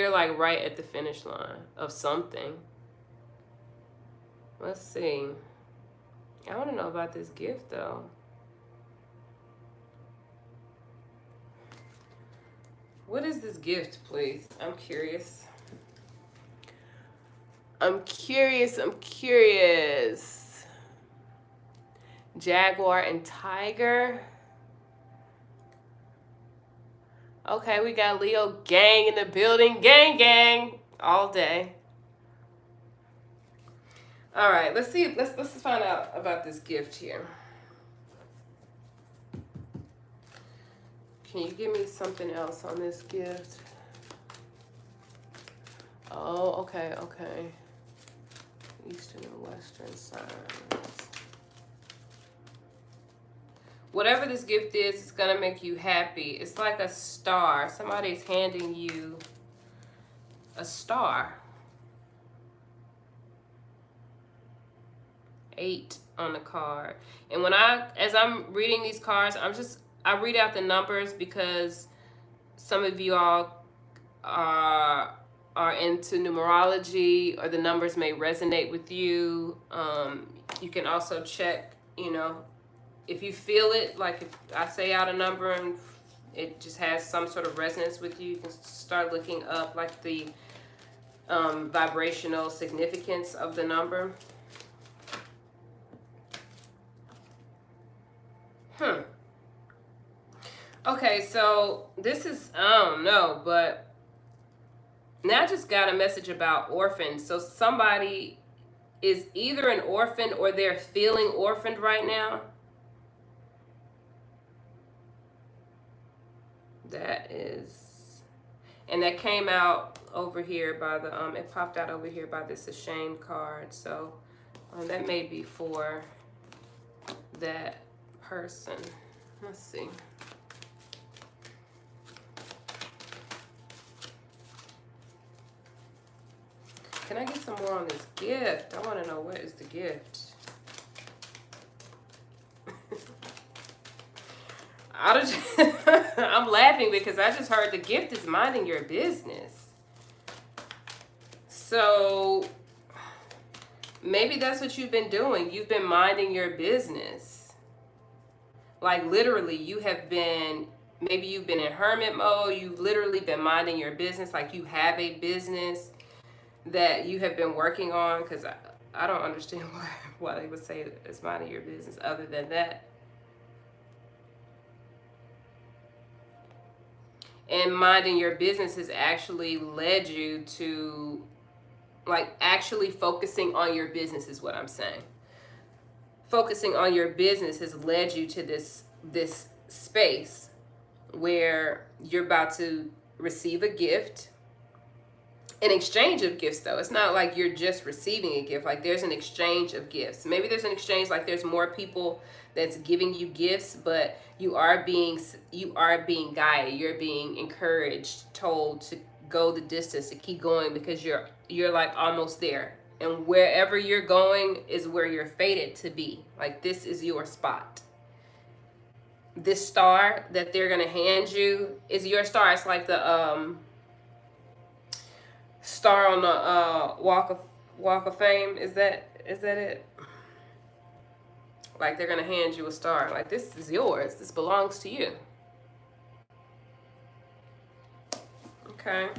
like right at the finish line of something. Let's see. I want to know about this gift though. What is this gift, please? I'm curious. I'm curious. Jaguar and tiger. Okay, we got Leo gang in the building. Gang all day. All right, let's see. Let's find out about this gift here. Can you give me something else on this gift? Oh, okay. Eastern and Western signs. Whatever this gift is, it's gonna make you happy. It's like a star. Somebody's handing you a star. 8 on the card. And as I'm reading these cards, I read out the numbers because some of you all are into numerology, or the numbers may resonate with you. You can also check, if you feel it, like if I say out a number and it just has some sort of resonance with you, you can start looking up like the vibrational significance of the number. Okay, so this is, I don't know, but now I just got a message about orphans. So somebody is either an orphan or they're feeling orphaned right now. That came out over here by the, it popped out over here by this ashamed card. So that may be for that person. Let's see. Can I get some more on this gift? I want to know what is the gift. I just, I'm laughing because I just heard the gift is minding your business. So maybe that's what you've been doing. You've been minding your business. Like literally, you have been, maybe you've been in hermit mode. You've literally been minding your business. Like you have a business that you have been working on. Because I don't understand why they would say it's minding your business other than that. And minding your business has actually led you to, like, actually focusing on your business is what I'm saying. Focusing on your business has led you to this space where you're about to receive a gift. An exchange of gifts, though. It's not like you're just receiving a gift. Like there's an exchange of gifts. Maybe there's an exchange, like there's more people that's giving you gifts, but you are being guided. You're being encouraged, told to go the distance, to keep going, because you're like almost there. And wherever you're going is where you're fated to be. Like this is your spot. This star that they're gonna hand you is your star. It's like the star on the Walk of Fame. Is that it? Like they're gonna hand you a star. Like this is yours. This belongs to you. Okay.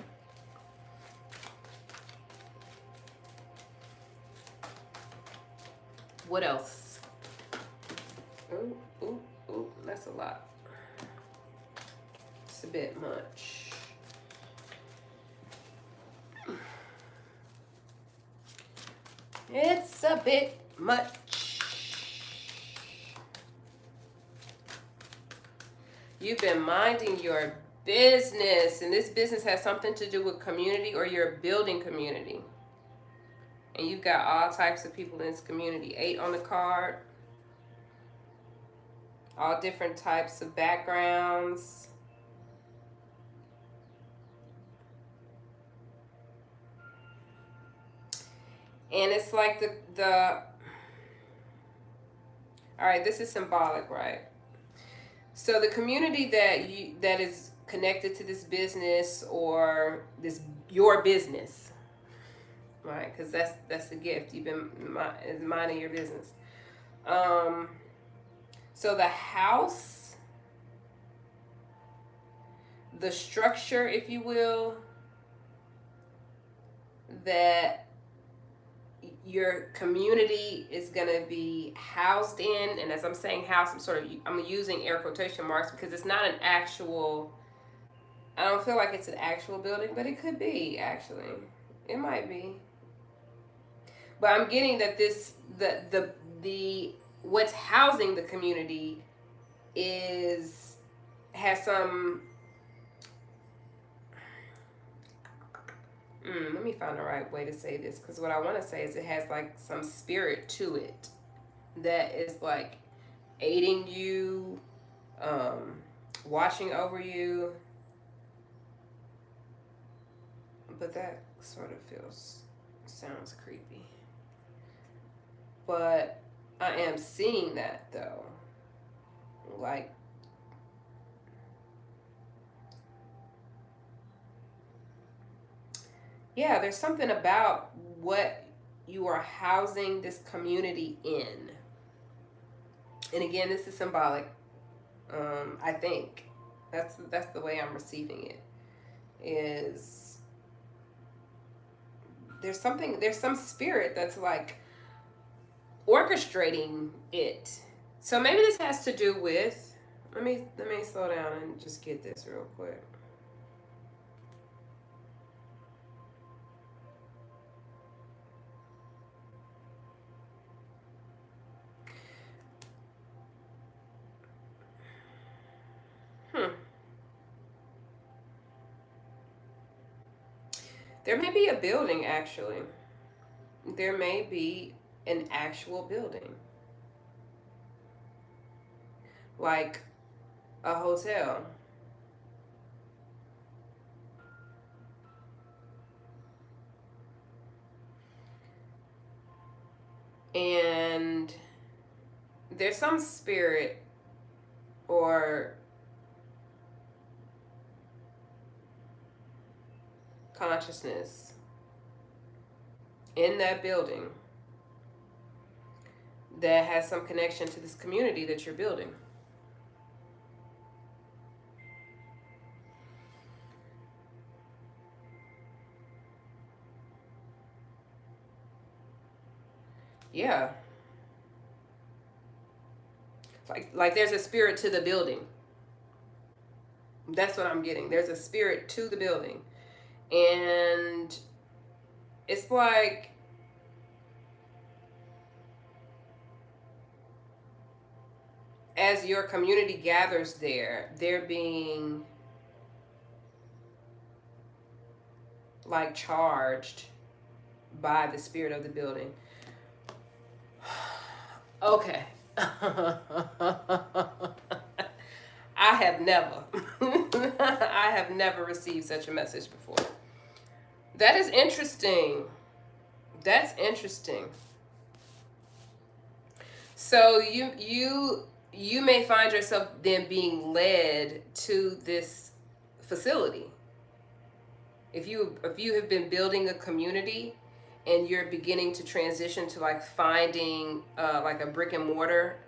What else? Ooh, ooh, ooh. That's a lot. It's a bit much. It's a bit much. You've been minding your business, and this business has something to do with community, or you're building community. And you've got all types of people in this community. 8 on the card. All different types of backgrounds. And it's like the all right, this is symbolic, right? So the community that is connected to this business, or this your business, right? Because that's the gift. You've been minding your business. So the house, the structure, if you will, that your community is going to be housed in. And as I'm saying house, I'm using air quotation marks because it's not an actual, I don't feel like it's an actual building, but it could be, actually. It might be. But I'm getting that the what's housing the community has some, let me find the right way to say this, because what I want to say is it has like some spirit to it that is like aiding you, watching over you. But that sort of sounds creepy. But I am seeing that though. Like, yeah, there's something about what you are housing this community in. And again, this is symbolic. I think that's the way I'm receiving it. Is there's some spirit that's like orchestrating it. So maybe this has to do with, let me slow down and just get this real quick. There may be a building, actually. There may be an actual building. Like a hotel. And there's some spirit or consciousness in that building that has some connection to this community that you're building. Yeah. Like there's a spirit to the building. That's what I'm getting. There's a spirit to the building. And it's like as your community gathers there, they're being like charged by the spirit of the building. Okay. I have never I have never received such a message before. That is interesting. That's interesting. So you may find yourself then being led to this facility. If you have been building a community and you're beginning to transition to like finding like a brick and mortar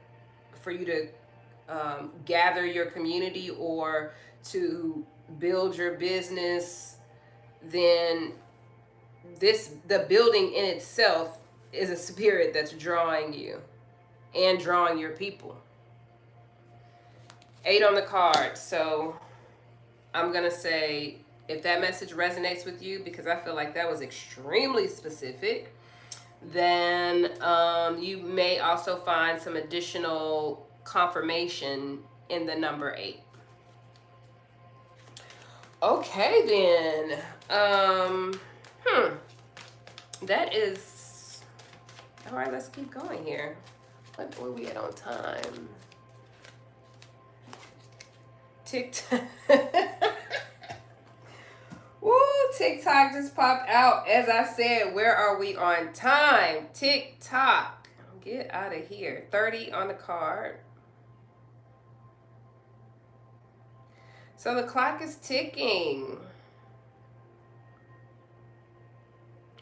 for you to gather your community or to build your business, then the building in itself is a spirit that's drawing you and drawing your people. 8 on the card. So I'm gonna say, if that message resonates with you, because I feel like that was extremely specific, then you may also find some additional confirmation in the number 8. Okay, then. That is... All right, let's keep going here. What were we at on time? TikTok. Woo, TikTok just popped out. As I said, where are we on time? TikTok. Get out of here. 30 on the card. So the clock is ticking.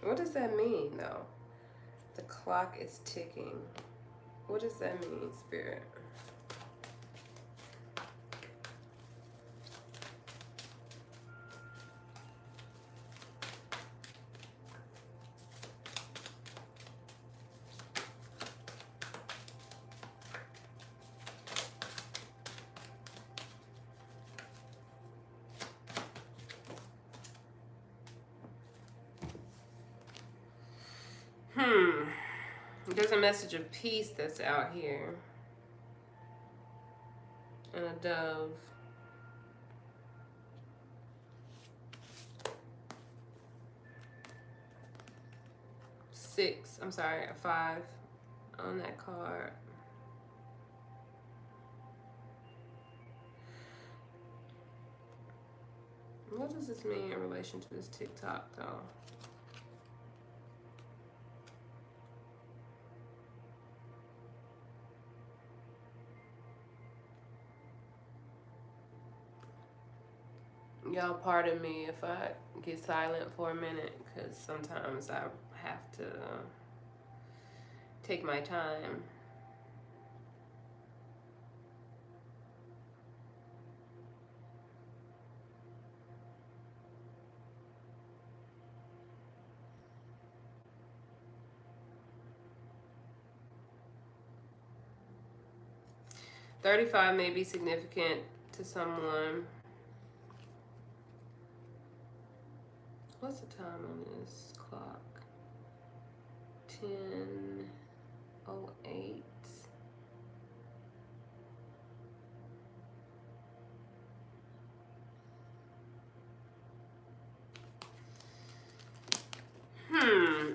What does that mean, though? The clock is ticking. What does that mean, Spirit? There's a message of peace that's out here. And a dove. 6, I'm sorry, a 5 on that card. What does this mean in relation to this TikTok, though? Y'all pardon me if I get silent for a minute, because sometimes I have to take my time. $35 may be significant to someone. What's the time on this clock? 10:08.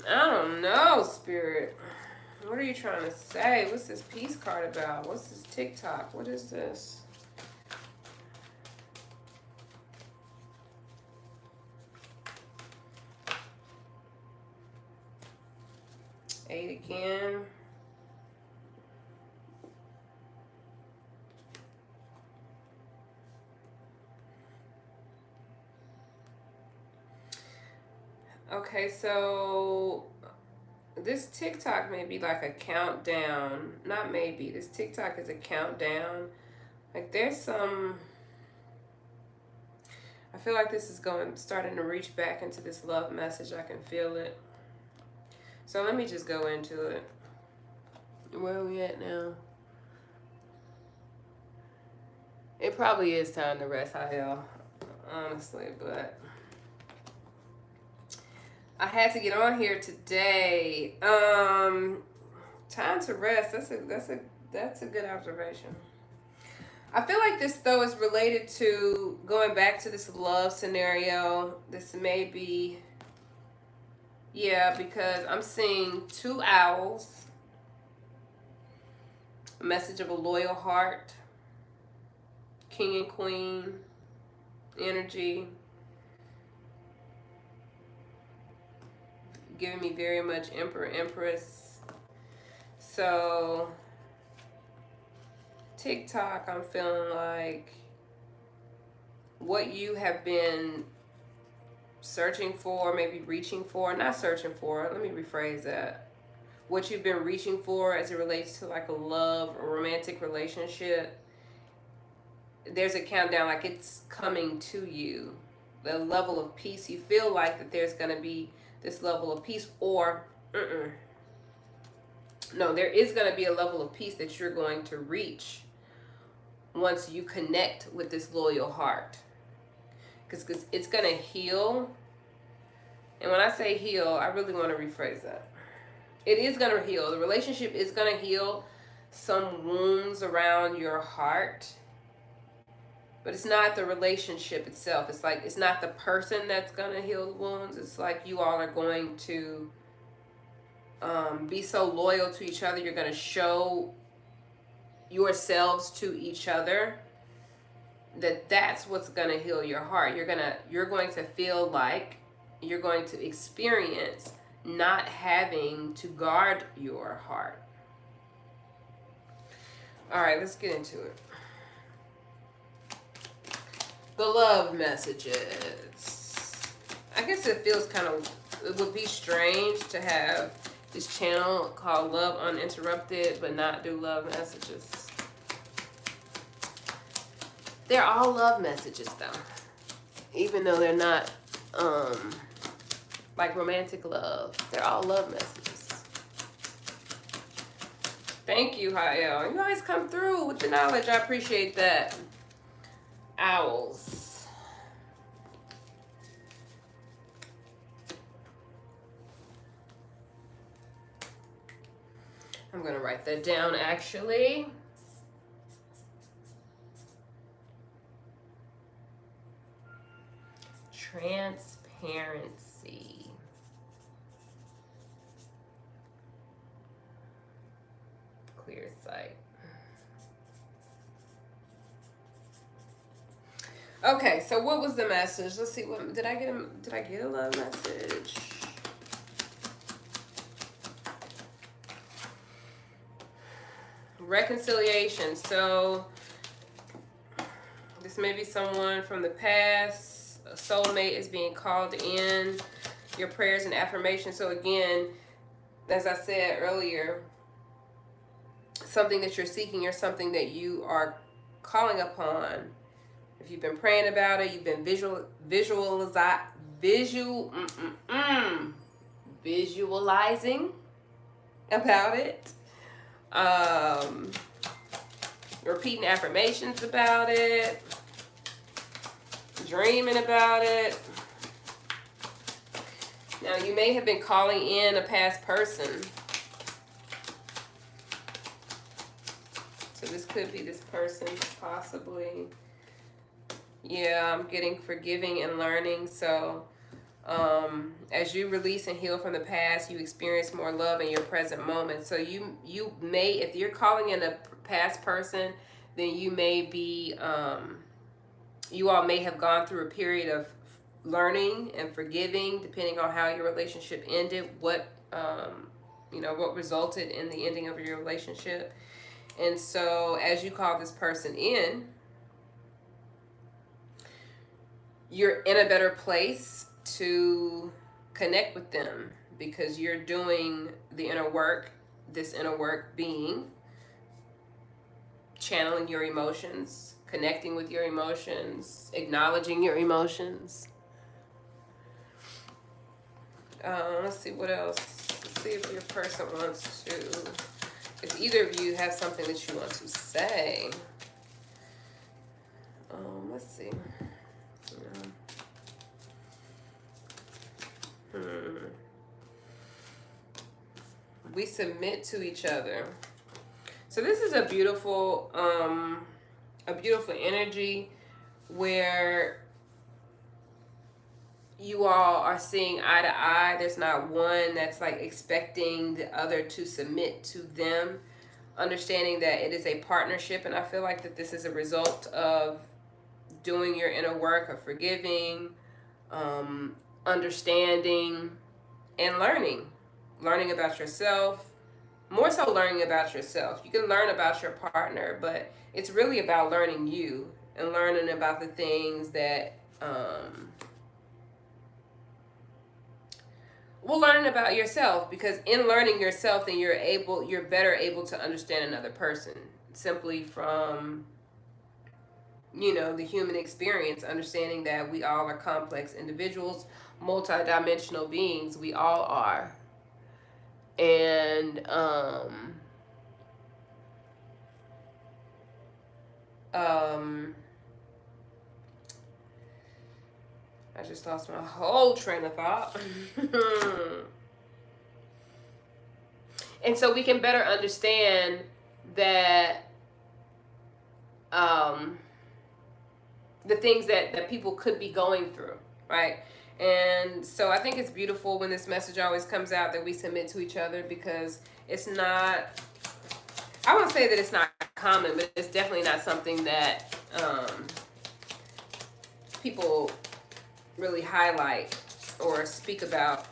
I don't know, Spirit. What are you trying to say? What's this peace card about? What's this TikTok? What is this? Eight again. Okay, so this TikTok may be like a countdown. Not maybe. This TikTok is a countdown. Like there's some. I feel like this is starting to reach back into this love message. I can feel it. So let me just go into it. Where are we at now? It probably is time to rest, Hayel, honestly, but I had to get on here today. Time to rest. That's a good observation. I feel like this though is related to going back to this love scenario. This may be, yeah, because I'm seeing two owls, a message of a loyal heart, king and queen energy, giving me very much emperor, empress. So TikTok, I'm feeling like what you have been searching for, maybe reaching for, not searching for, let me rephrase that. What you've been reaching for as it relates to like a love or romantic relationship, there's a countdown, like it's coming to you. The level of peace, you feel like that there's going to be this level of peace, or no, there is going to be a level of peace that you're going to reach once you connect with this loyal heart, because it's going to heal. And when I say heal, I really want to rephrase that. It is going to heal. The relationship is going to heal some wounds around your heart, but it's not the relationship itself. It's like, it's not the person that's going to heal the wounds. It's like you all are going to be so loyal to each other. You're going to show yourselves to each other that's what's going to heal your heart. You're going to feel like you're going to experience not having to guard your heart. All right, let's get into it. The love messages. I guess it feels it would be strange to have this channel called Love Uninterrupted but not do love messages. They're all love messages though. Even though they're not like romantic love. They're all love messages. Thank you, Hayel. You always come through with the knowledge. I appreciate that. Owls. I'm going to write that down actually. Transparency. Clear sight. Okay, so what was the message? Let's see. What did I get? Did I get a love message? Reconciliation. So this may be someone from the past. A soulmate is being called in. Your prayers and affirmations. So again, as I said earlier, something that you're seeking or something that you are calling upon. If you've been praying about it, you've been visualizing about it, repeating affirmations about it, dreaming about it. Now, you may have been calling in a past person. So this could be this person, possibly. Yeah, I'm getting forgiving and learning. So as you release and heal from the past, you experience more love in your present moment. So you may, if you're calling in a past person, then you may be, you all may have gone through a period of learning and forgiving, depending on how your relationship ended, what what resulted in the ending of your relationship. And so as you call this person in, you're in a better place to connect with them because you're doing the inner work, this inner work being channeling your emotions, connecting with your emotions, acknowledging your emotions. Let's see what else. Let's see if your person wants to, if either of you have something that you want to say. Let's see. We submit to each other. So this is a beautiful energy where you all are seeing eye to eye. There's not one that's like expecting the other to submit to them. Understanding that it is a partnership, and I feel like that this is a result of doing your inner work of forgiving, understanding, and learning about yourself. More so learning about yourself. You can learn about your partner, but it's really about learning you and learning about the things that learning about yourself, because in learning yourself, then you're better able to understand another person simply from the human experience, understanding that we all are complex individuals, multidimensional beings. We all are. And I just lost my whole train of thought. And so we can better understand that the things that people could be going through, right? And so I think it's beautiful when this message always comes out that we submit to each other, because it's not, I won't say that it's not common, but it's definitely not something that people really highlight or speak about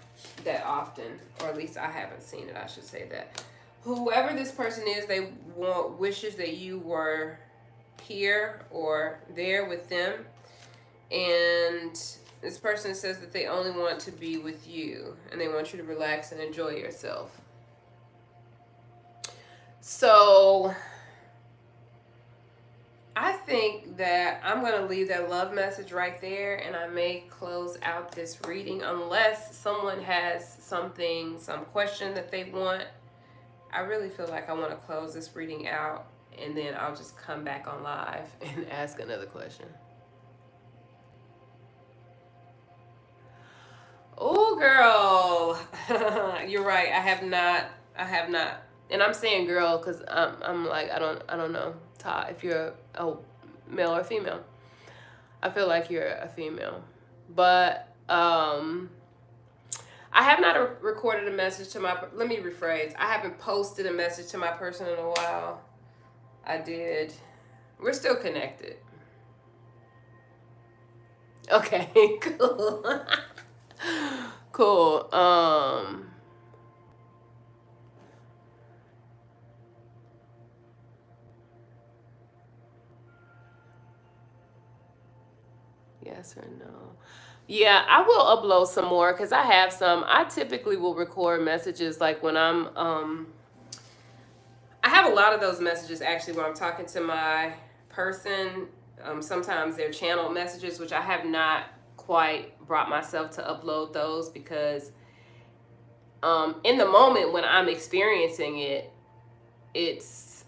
that often, or at least I haven't seen it, I should say that. Whoever this person is, they wishes that you were here or there with them, and this person says that they only want to be with you and they want you to relax and enjoy yourself. So I think that I'm going to leave that love message right there, and I may close out this reading unless someone has some question that they want. I really feel like I want to close this reading out, and then I'll just come back on live and ask another question. Oh, girl, you're right. I have not. And I'm saying girl because I'm like, I don't know, Todd, if you're a male or female. I feel like you're a female. But I have not recorded a message to my, let me rephrase. I haven't posted a message to my person in a while. I did. We're still connected. Okay, cool. Cool. Yes or no? Yeah, I will upload some more because I have some. I typically will record messages like when I'm I have a lot of those messages actually when I'm talking to my person. Sometimes they're channeled messages, which I have not quite brought myself to upload those because in the moment when I'm experiencing it, it's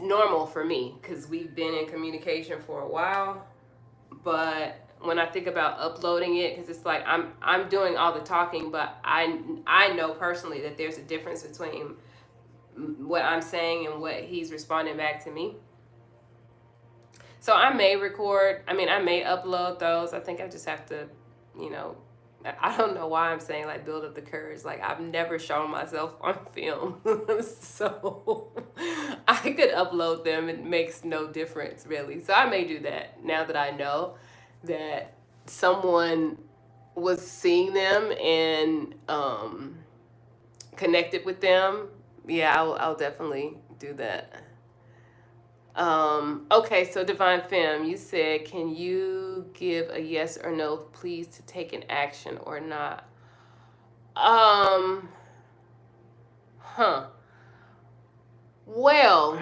normal for me because we've been in communication for a while. But when I think about uploading it, because it's like I'm doing all the talking, but I know personally that there's a difference between what I'm saying and what he's responding back to me. So I may record, I may upload those. I think I just have to, I don't know why I'm saying like build up the courage. Like I've never shown myself on film. So I could upload them. It makes no difference really. So I may do that now that I know that someone was seeing them and connected with them. Yeah, I'll definitely do that. Okay, so Divine Femme, you said, can you give a yes or no, please, to take an action or not? Um, huh. Well,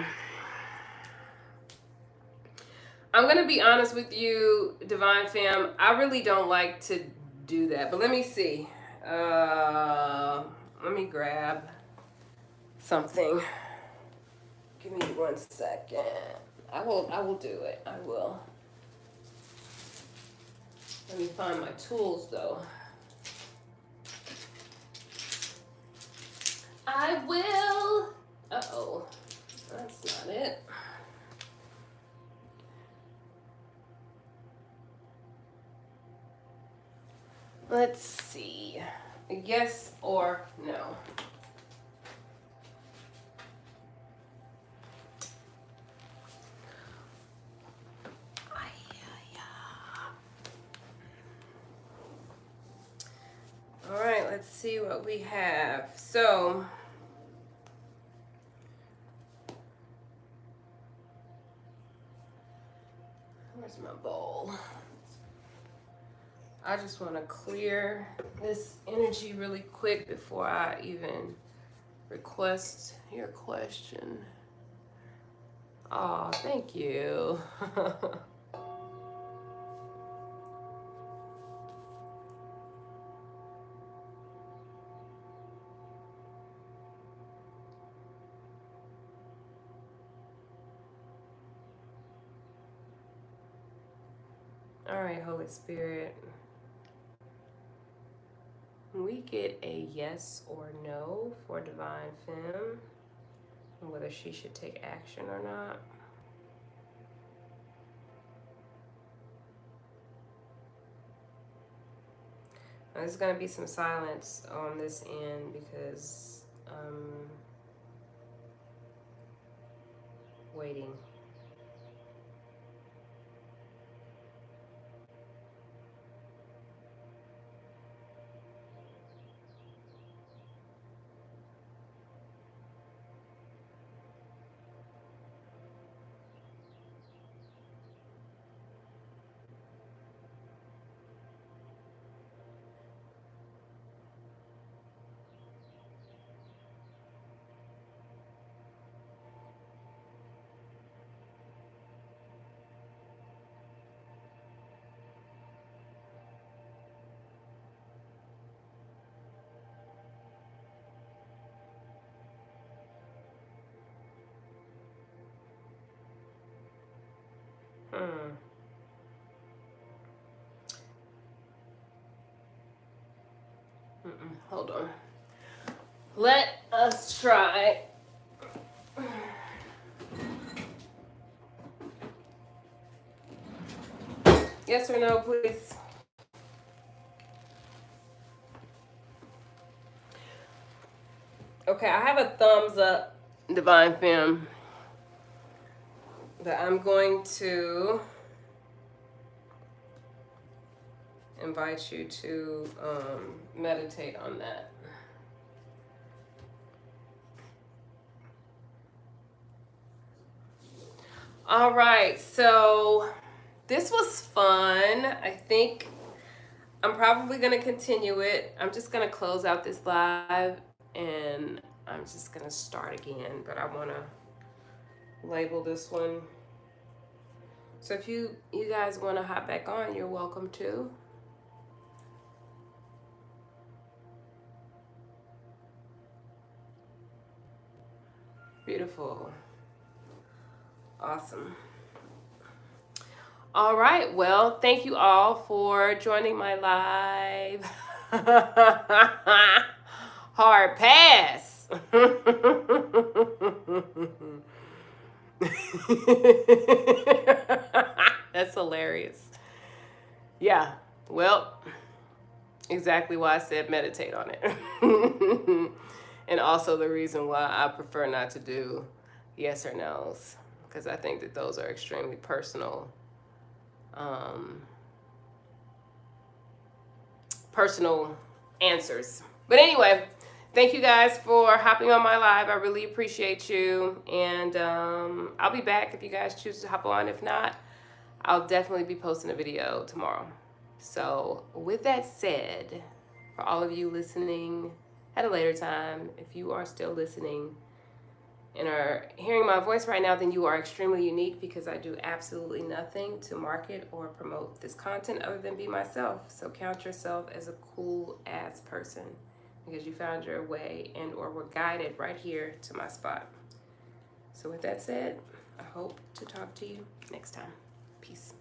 I'm going to be honest with you, Divine Femme. I really don't like to do that, but let me see. Let me grab something. Give me 1 second. I will do it. I will. Let me find my tools though. I will. Uh-oh. That's not it. Let's see. Yes or no? All right, let's see what we have. So, where's my bowl? I just want to clear this energy really quick before I even request your question. Oh, thank you. All right, Holy Spirit. We get a yes or no for Divine Femme, and whether she should take action or not. Now, there's going to be some silence on this end because I'm waiting. Hold on. Let us try. Yes or no, please? Okay, I have a thumbs up, Divine Femme, but I'm going to invite you to meditate on that. All right, so this was fun. I think I'm probably going to continue it. I'm just going to close out this live and I'm just going to start again, but I want to label this one. So if you guys want to hop back on, you're welcome to. Beautiful. Awesome. All right. Well, thank you all for joining my live. Hard pass. That's hilarious. Yeah. Well, exactly why I said meditate on it. And also the reason why I prefer not to do yes or no's, because I think that those are extremely personal, personal answers. But anyway, thank you guys for hopping on my live. I really appreciate you. And I'll be back if you guys choose to hop on. If not, I'll definitely be posting a video tomorrow. So with that said, for all of you listening at a later time, if you are still listening and are hearing my voice right now, then you are extremely unique, because I do absolutely nothing to market or promote this content other than be myself. So count yourself as a cool ass person, because you found your way and or were guided right here to my spot. So with that said, I hope to talk to you next time. Peace.